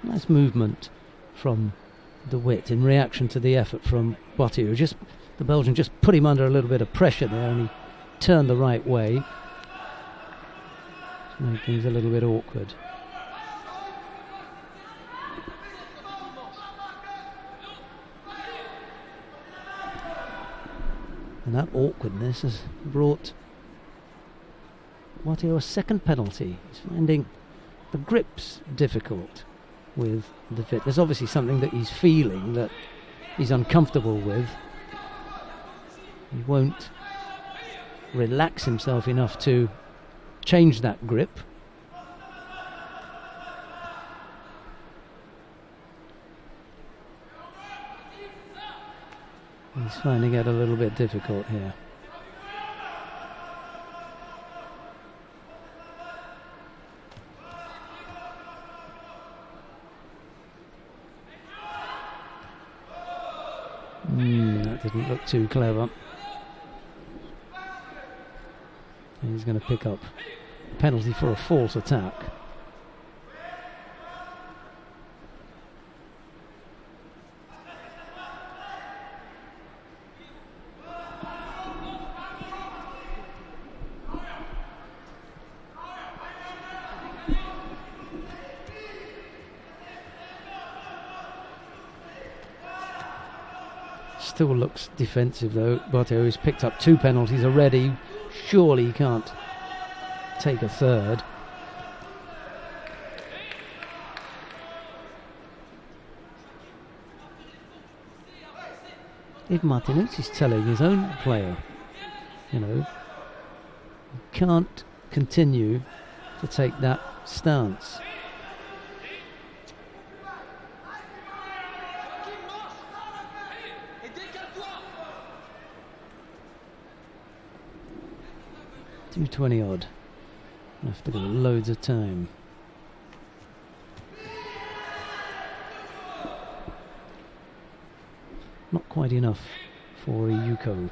Nice movement from de Wit in reaction to the effort from Boiteau. The Belgian just put him under a little bit of pressure there, and he turned the right way to make things a little bit awkward. And that awkwardness has brought Boiteau a second penalty. He's finding the grips difficult with de Wit. There's obviously something that he's feeling that he's uncomfortable with. He won't relax himself enough to change that grip. He's finding it a little bit difficult here. That didn't look too clever. He's going to pick up a penalty for a false attack. Still looks defensive though. Boiteau has picked up 2 penalties already. Surely he can't take a third. If Martinucci's telling his own player, you can't continue to take that stance. .220 odd. Have to go loads of time. Not quite enough for Yuko.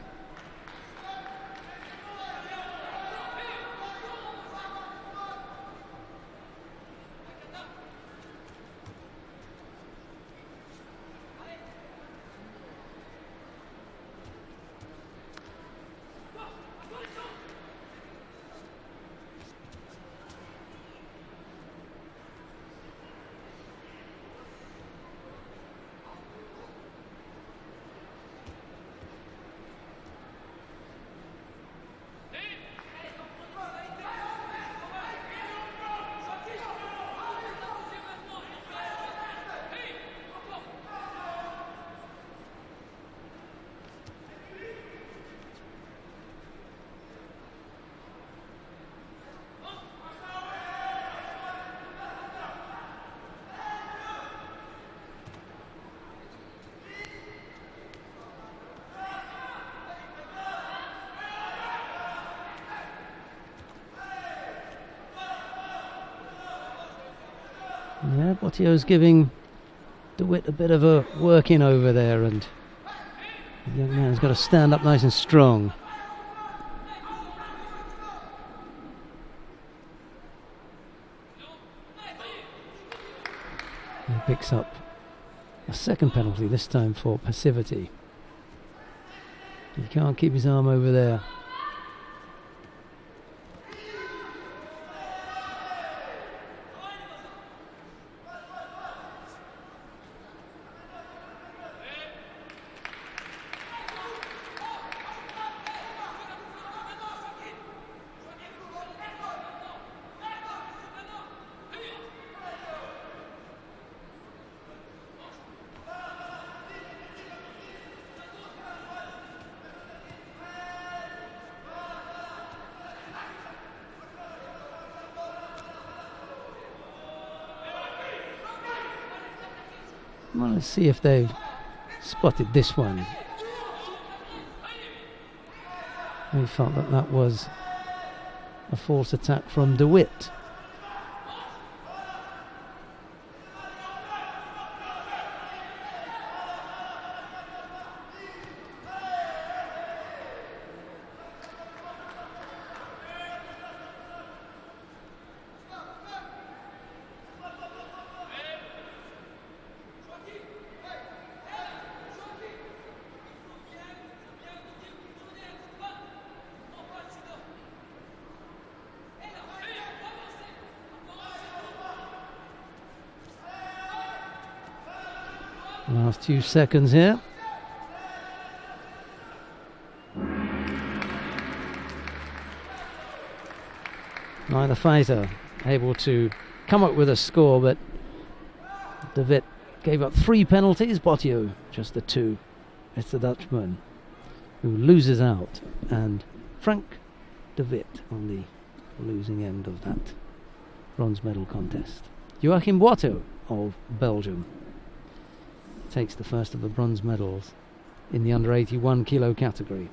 Yeah, Bottio's giving DeWitt a bit of a work-in over there, and the young man's got to stand up nice and strong. He picks up a second penalty, this time for passivity. He can't keep his arm over there. Well, let's see if they've spotted this one. We felt that that was a false attack from DeWitt. Last few seconds here. Neither fighter able to come up with a score, but DeWitt gave up 3 penalties, Bottio just the 2. It's the Dutchman who loses out, and Frank DeWitt on the losing end of that bronze medal contest. Joachim Boito of Belgium takes the first of the bronze medals in the under 81 kilo category.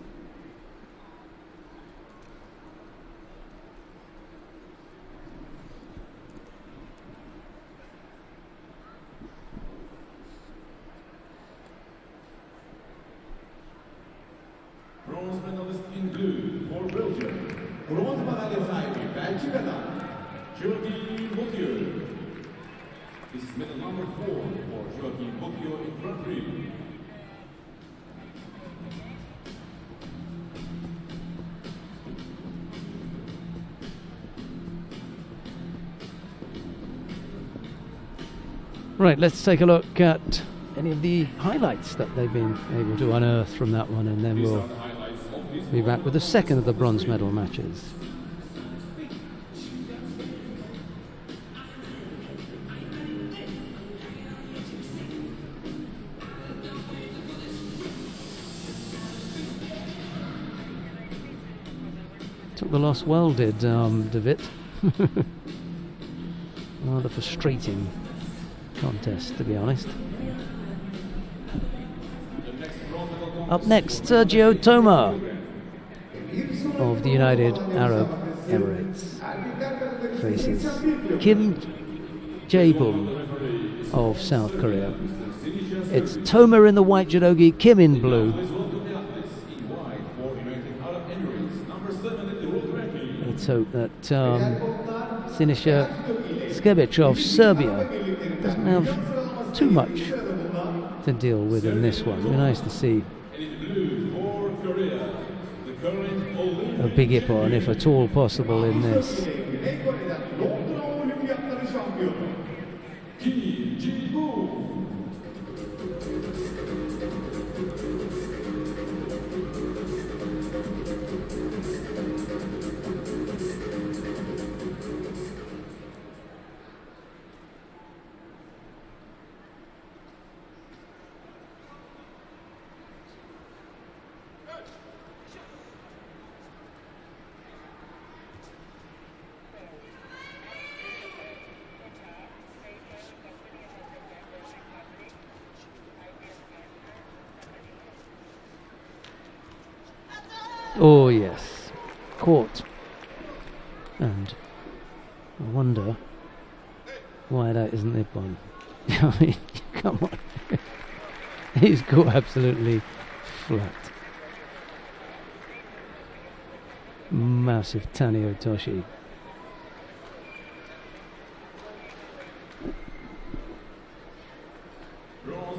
Bronze medalist in blue for Belgium. Bronz madalya sahibi Belçika'dan Judo Grand-Prix. This is medal number 4 for Joachim Bottio in Grand-Prix. Right, let's take a look at any of the highlights that they've been able to unearth from that one, and then we'll be back with the second of the bronze medal matches. Took the loss well, did DeWitt. Rather frustrating contest, to be honest. Up next, Sergio Toma of the United Arab Emirates faces Kim Jae-bum of South Korea. It's Toma in the white judogi, Kim in blue. Let's hope that Siniša Skebic of Serbia doesn't have too much to deal with in this one. It'd be nice to see a big ippon, if at all possible, in this. Oh yes, caught. And I wonder wide out, isn't it, Bon? I mean, come on. He's caught absolutely flat. Massive Tani Otoshi.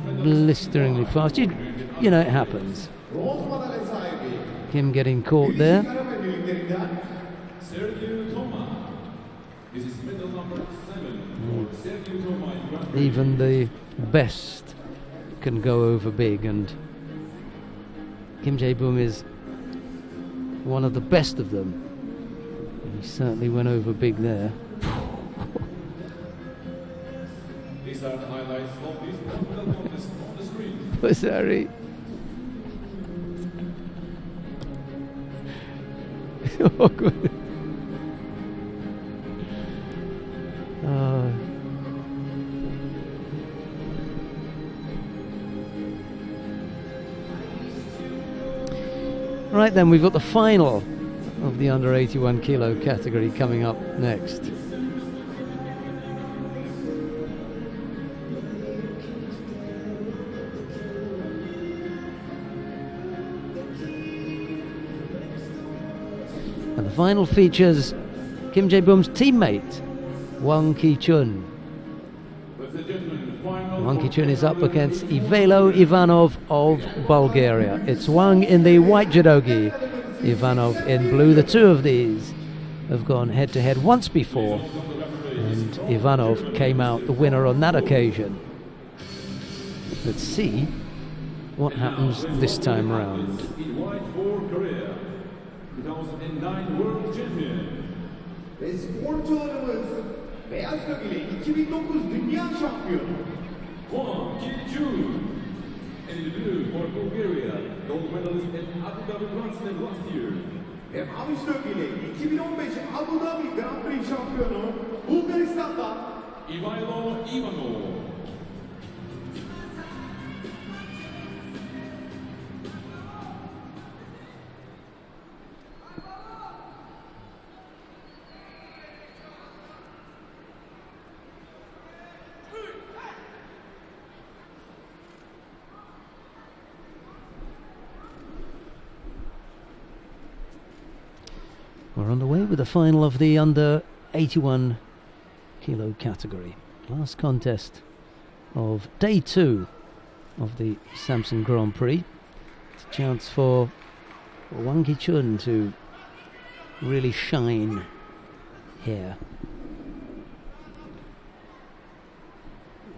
Blisteringly fast. You know, it happens. Kim getting caught there. Even the best can go over big, and Kim Jae-bum is one of the best of them. He certainly went over big there. These are the highlights of this contest on the screen. Sorry. Awkward. Right then, we've got the final of the under 81 kilo category coming up next. And the final features Kim Jae-bum's teammate, Wang Ki-chun. Wang Ki-chun is up against Ivelo Ivanov of Bulgaria. It's Wang in the white judogi, Ivanov in blue. The two of these have gone head-to-head once before, and Ivanov came out the winner on that occasion. Let's see what happens this time around. 2009 World Champion. Ve sporcularımız beyaz bölgeli 2009 Dünya Şampiyonu. Wang Ki-chun. And in the blue for Bulgaria, gold medalist at Abu Dhabi Grand Slam last year. Ve mavi bölgeli 2015 Abu Dhabi Grand-Prix Şampiyonu Bulgaristan'dan Ivaylo Ivanov. We're on the way with the final of the under 81 kilo category. Last contest of day 2 of the Samsun Grand Prix. It's a chance for Wang Ki-chun to really shine here.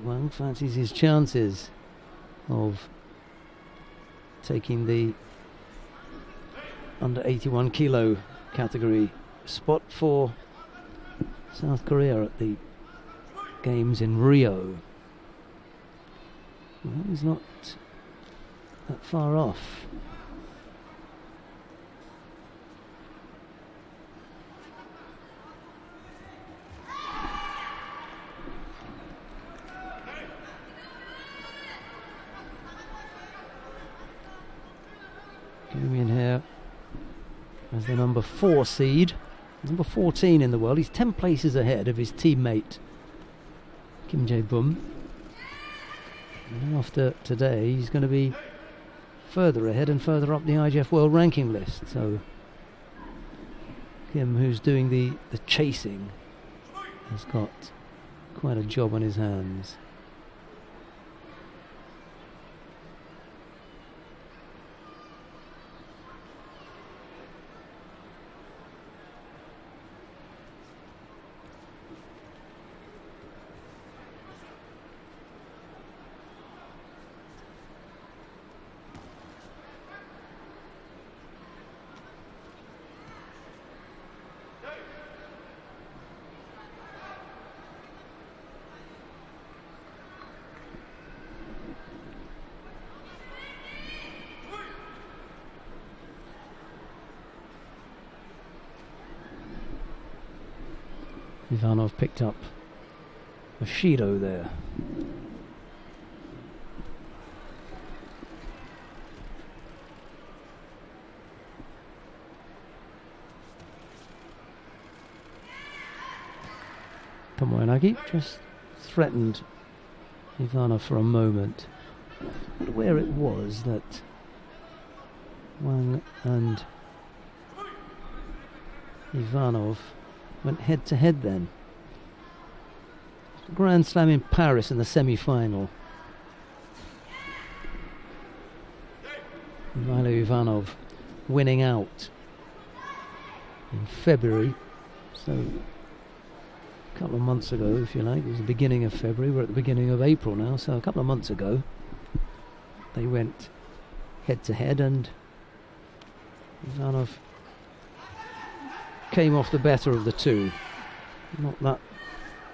Wang fancies his chances of taking the under 81 kilo category spot for South Korea at the games in Rio. Well, he's not that far off. Coming in here as the number 4 seed, number 14 in the world. He's 10 places ahead of his teammate Kim Jae-bum. And after today, he's going to be further ahead and further up the IGF World Ranking list. So Kim, who's doing the chasing, has got quite a job on his hands. Ivanov picked up a Shido there. Tomoyanagi just threatened Ivanov for a moment. I wonder where it was that Wang and Ivanov went head to head then. Grand Slam in Paris in the semi-final. Milo Ivanov winning out in February, so a couple of months ago, if you like. It was the beginning of February. We're at the beginning of April now, so a couple of months ago they went head to head, and Ivanov came off the better of the two. Not that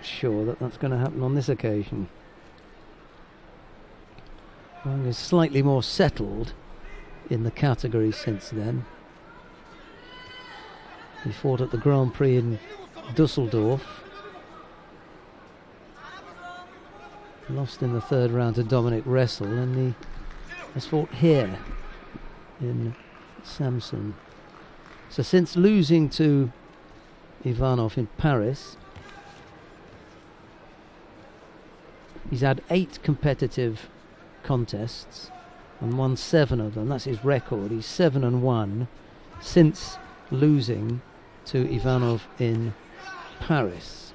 sure that that's going to happen on this occasion. Wang is slightly more settled in the category since then. He fought at the Grand Prix in Dusseldorf. Lost in the third round to Dominic Wrestle, and he has fought here in Samsun. So since losing to Ivanov in Paris, he's had 8 competitive contests and won 7 of them. That's his record. He's 7-1 since losing to Ivanov in Paris.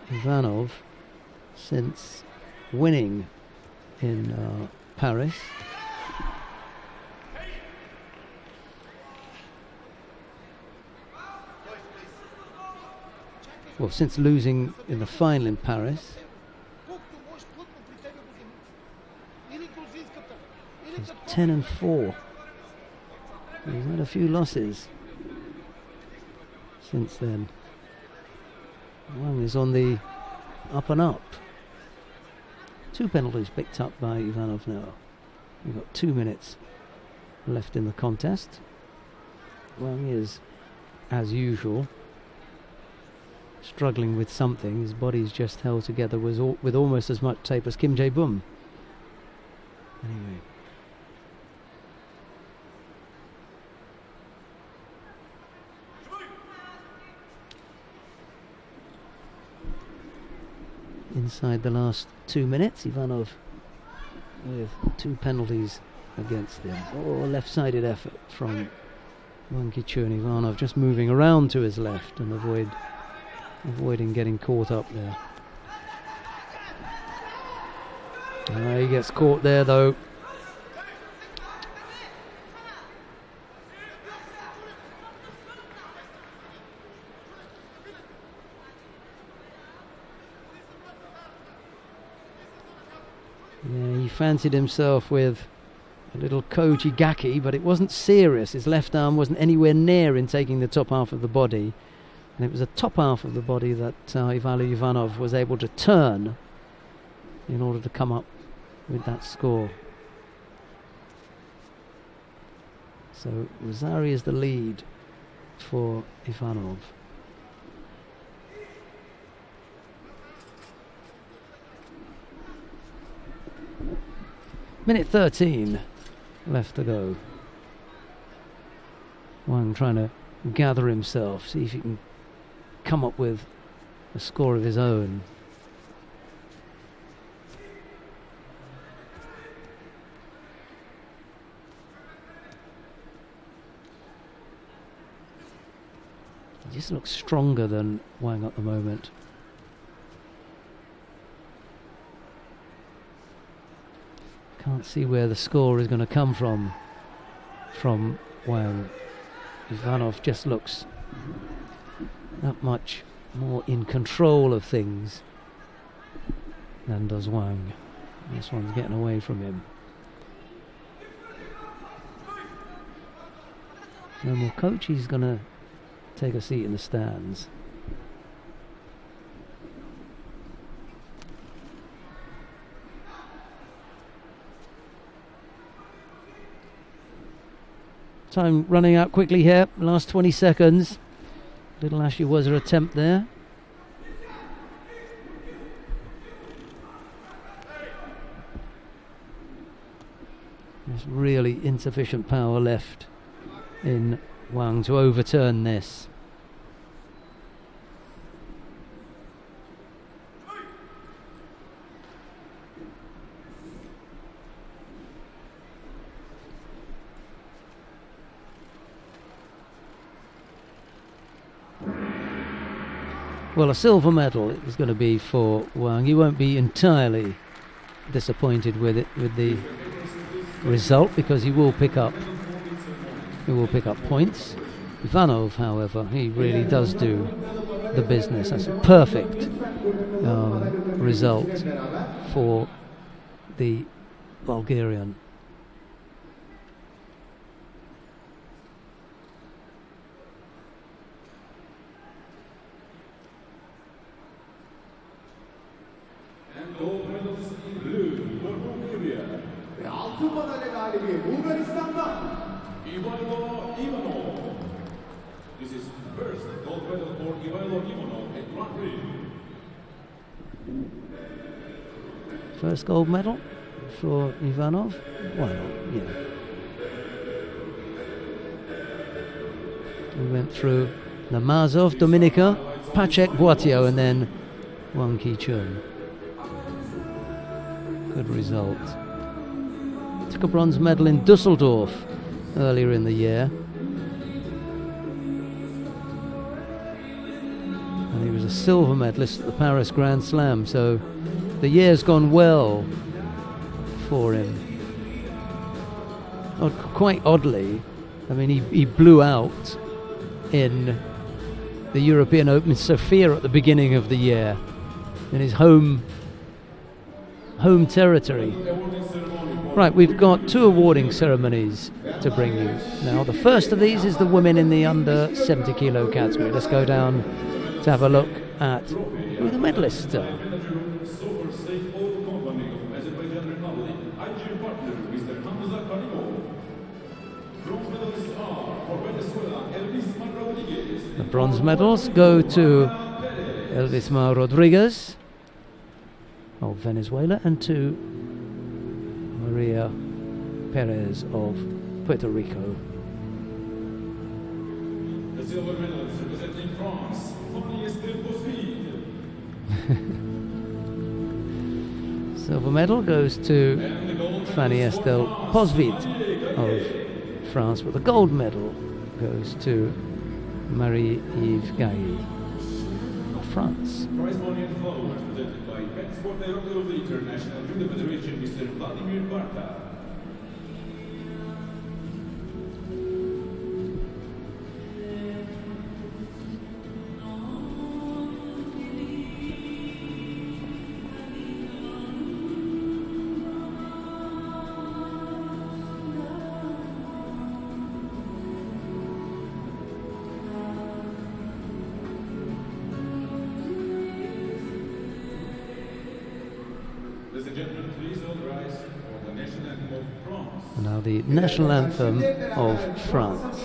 Ivanov, since winning in Paris, well, since losing in the final in Paris, he's 10-4. He's had a few losses since then. Wang is on the up and up. 2 penalties picked up by Ivanov now. We've got 2 minutes left in the contest. Wang is, as usual, struggling with something. His body's just held together with almost as much tape as Kim Jae-bum. Anyway. Inside the last 2 minutes, Ivanov with 2 penalties against him. Oh, left-sided effort from Wang Qichu, and Ivanov just moving around to his left and avoiding getting caught up there. He gets caught there though. Yeah, he fancied himself with a little koji gaki, but it wasn't serious. His left arm wasn't anywhere near in taking the top half of the body. And it was the top half of the body that Ivalo Ivanov was able to turn in order to come up with that score. So Rosari is the lead for Ivanov. Minute 13 left to go. Wang trying to gather himself, see if he can come up with a score of his own. He just looks stronger than Wang at the moment. Can't see where the score is going to come from Wang. Ivanov just looks that much more in control of things than does Wang. This one's getting away from him. No more coach, he's going to take a seat in the stands. Time running out quickly here, last 20 seconds. Little Ashley was her attempt there. There's really insufficient power left in Wang to overturn this. Well, a silver medal is going to be for Wang. He won't be entirely disappointed with it, with the result, because he will pick up points. Ivanov, however, he really does do the business. That's a perfect result for the Bulgarian. And gold medals in blue for Bulgaria. Ve altın madalya galibi Bulgaristan'dan Ivailo Ivanov. This is first gold medal for Ivailo Ivanov at Grand-Prix. First gold medal for Ivanov? Why not? Yeah. We went through Namazov, Dominica, Pacek, Boitio, and then Wang Ki-chun. Good result. Took a bronze medal in Dusseldorf earlier in the year. And he was a silver medalist at the Paris Grand Slam, so the year's gone well for him. Quite oddly, I mean, he blew out in the European Open in Sofia at the beginning of the year, in his home territory. Right, we've got two awarding ceremonies to bring you now. The first of these is the women in the under 70 kilo category. Let's go down to have a look at who the medalists are. The bronze medals go to Elvisma Rodriguez of Venezuela and to Maria Perez of Puerto Rico. The silver medals representing France, Silver medal goes to Fanny Estelle Posvit of France, but the gold medal goes to Marie-Yves Gailly of France. Prize money and flowers presented by Head Sport Director of the International Judo Federation, Mr. Vladimir Barta. Ladies and gentlemen, please all rise for the national anthem of France. Now the national anthem of France.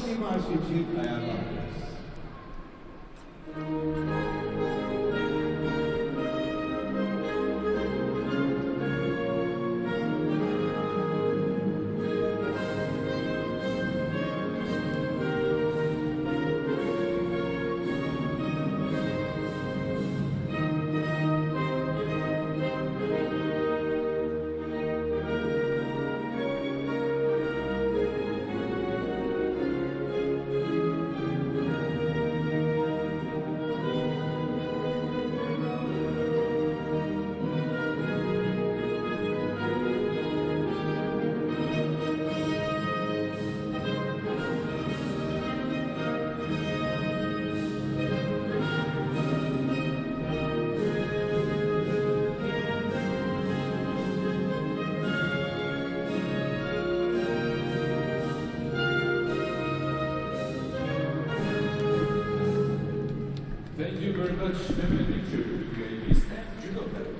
Thank you very much, family picture, ladies and judo players.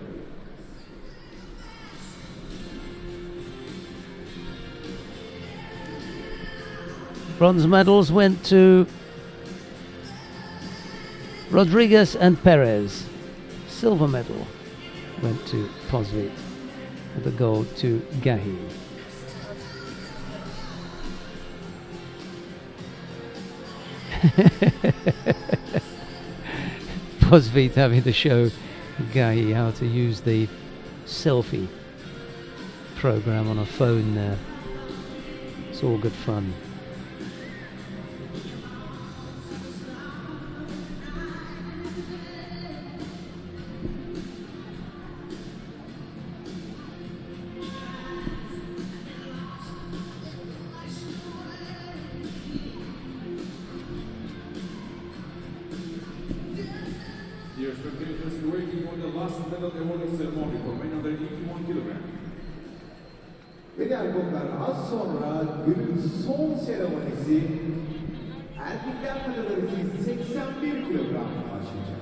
Bronze medals went to Rodriguez and Perez. Silver medal went to Posvit, and the gold to Gahi. Posvit having to show Gahi how to use the selfie program on a phone there. It's all good fun. Dear spectators, waiting for the last medal awarding ceremony for men under 81 kilograms. Ve diğer konular az sonra günün son seremonisi erkekler kategorisi 81 kilogram başlayacak.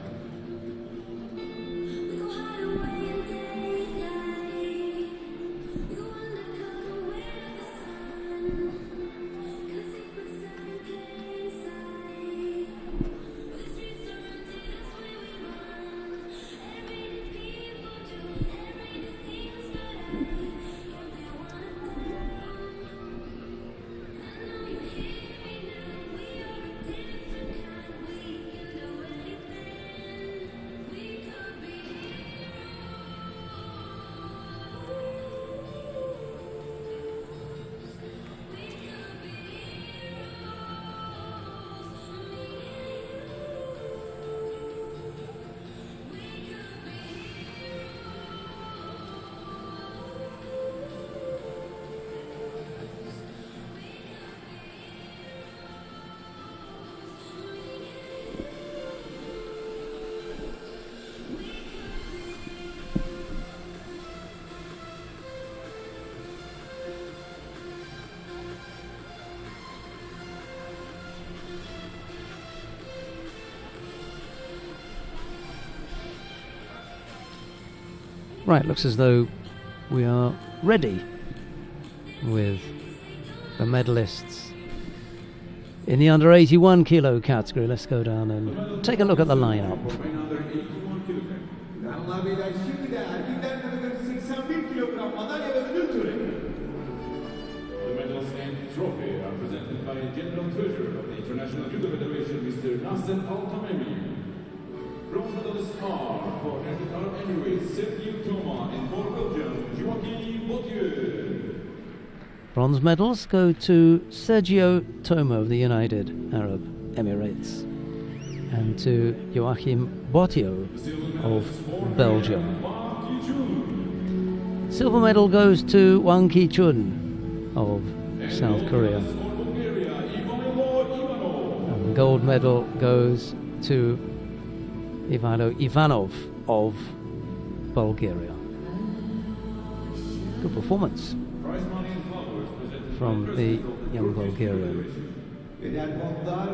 Right, looks as though we are ready with the medalists in the under 81 kilo category. Let's go down and take a look at the lineup. Hanımlar beyler şimdi de erkekler kategorisi 81 kilogram madalya ve ödül töreni. The medals and trophy are presented by General Treasurer of the International Judo Federation, Mr. Nasser Al-Tamimi. Bronze medalists are for Arab Emirates, Sergio Toma, and for Belgium, Joachim Bottieu. Bronze medals go to Sergio Toma of the United Arab Emirates and to Joachim Bottieu of Belgium. Silver medal goes to Wang Ki-chun of South Korea. And the gold medal goes to Ivano Ivanov of Bulgaria. Good performance from the young Bulgarian. Ve diğer konular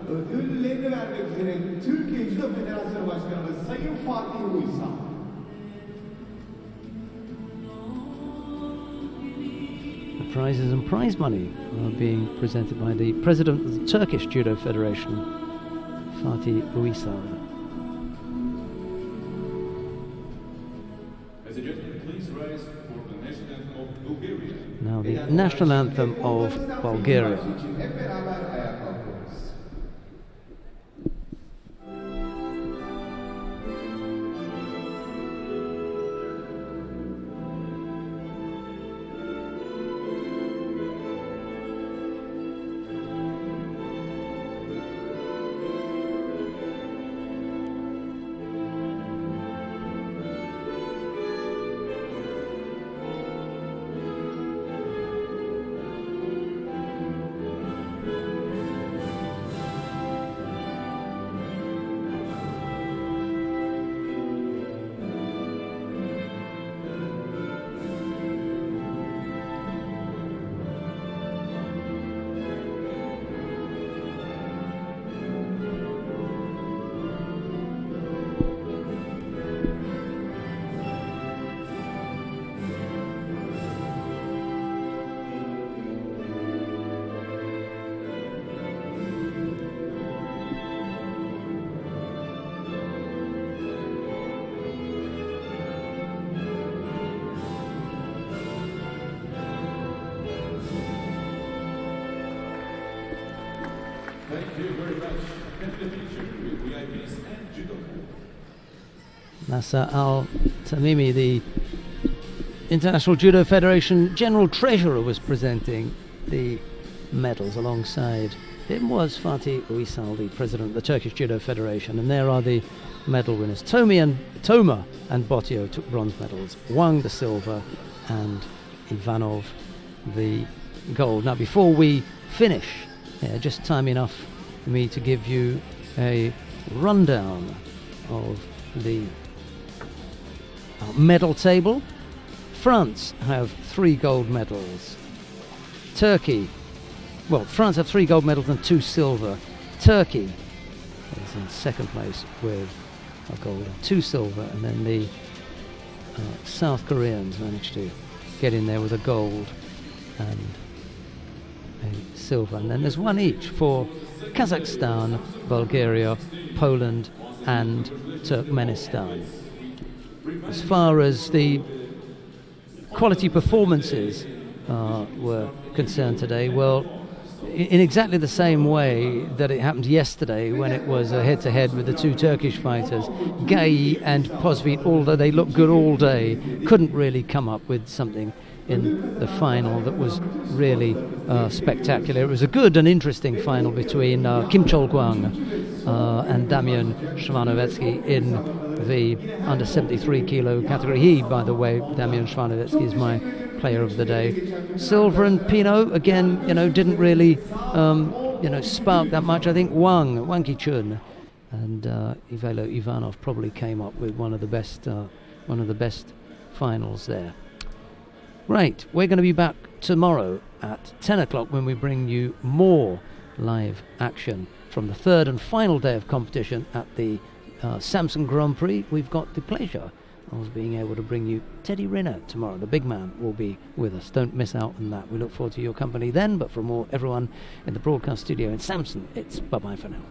ödüllerini vermek üzere Türkiye Judo Federasyonu Başkanımız Sayın Fatih Uysal. The prizes and prize money are being presented by the president of the Turkish Judo Federation, Fatih Uysal. Now the national anthem of Bulgaria. Hep beraber ayağa kalkıyoruz. Thank you very much. And the future with VIPs and Judo. Nasser Al-Tamimi, the International Judo Federation General Treasurer, was presenting the medals. Alongside him was Fatih Uysal, the President of the Turkish Judo Federation, and there are the medal winners. Toma and Bottieu took bronze medals, Wang the silver and Ivanov the gold. Now before we finish, just time enough for me to give you a rundown of the medal table. France have 3 gold medals. France have 3 gold medals and 2 silver. Turkey is in second place with a gold and 2 silver, and then the South Koreans managed to get in there with a gold and a silver, and then there's 1 each for Kazakhstan, Bulgaria, Poland and Turkmenistan. As far as the quality performances were concerned today, well, in exactly the same way that it happened yesterday when it was a head-to-head with the 2 Turkish fighters, Gayi and Pozvit, although they looked good all day, couldn't really come up with something in the final that was really spectacular. It was a good and interesting final between Kim Chol-kwang and Damian Shvanovetsky in the under 73 kilo category. He, by the way, Damian Shvanovetsky, is my player of the day. Silver and Pinot, again, didn't really, spark that much. I think Wang Ki-chun and Ivelo Ivanov probably came up with one of the best finals there. Right, we're going to be back tomorrow at 10 o'clock when we bring you more live action from the 3rd and final day of competition at the Samsun Grand Prix. We've got the pleasure of being able to bring you Teddy Riner tomorrow. The big man will be with us. Don't miss out on that. We look forward to your company then, but from everyone in the broadcast studio in Samsun, it's bye-bye for now.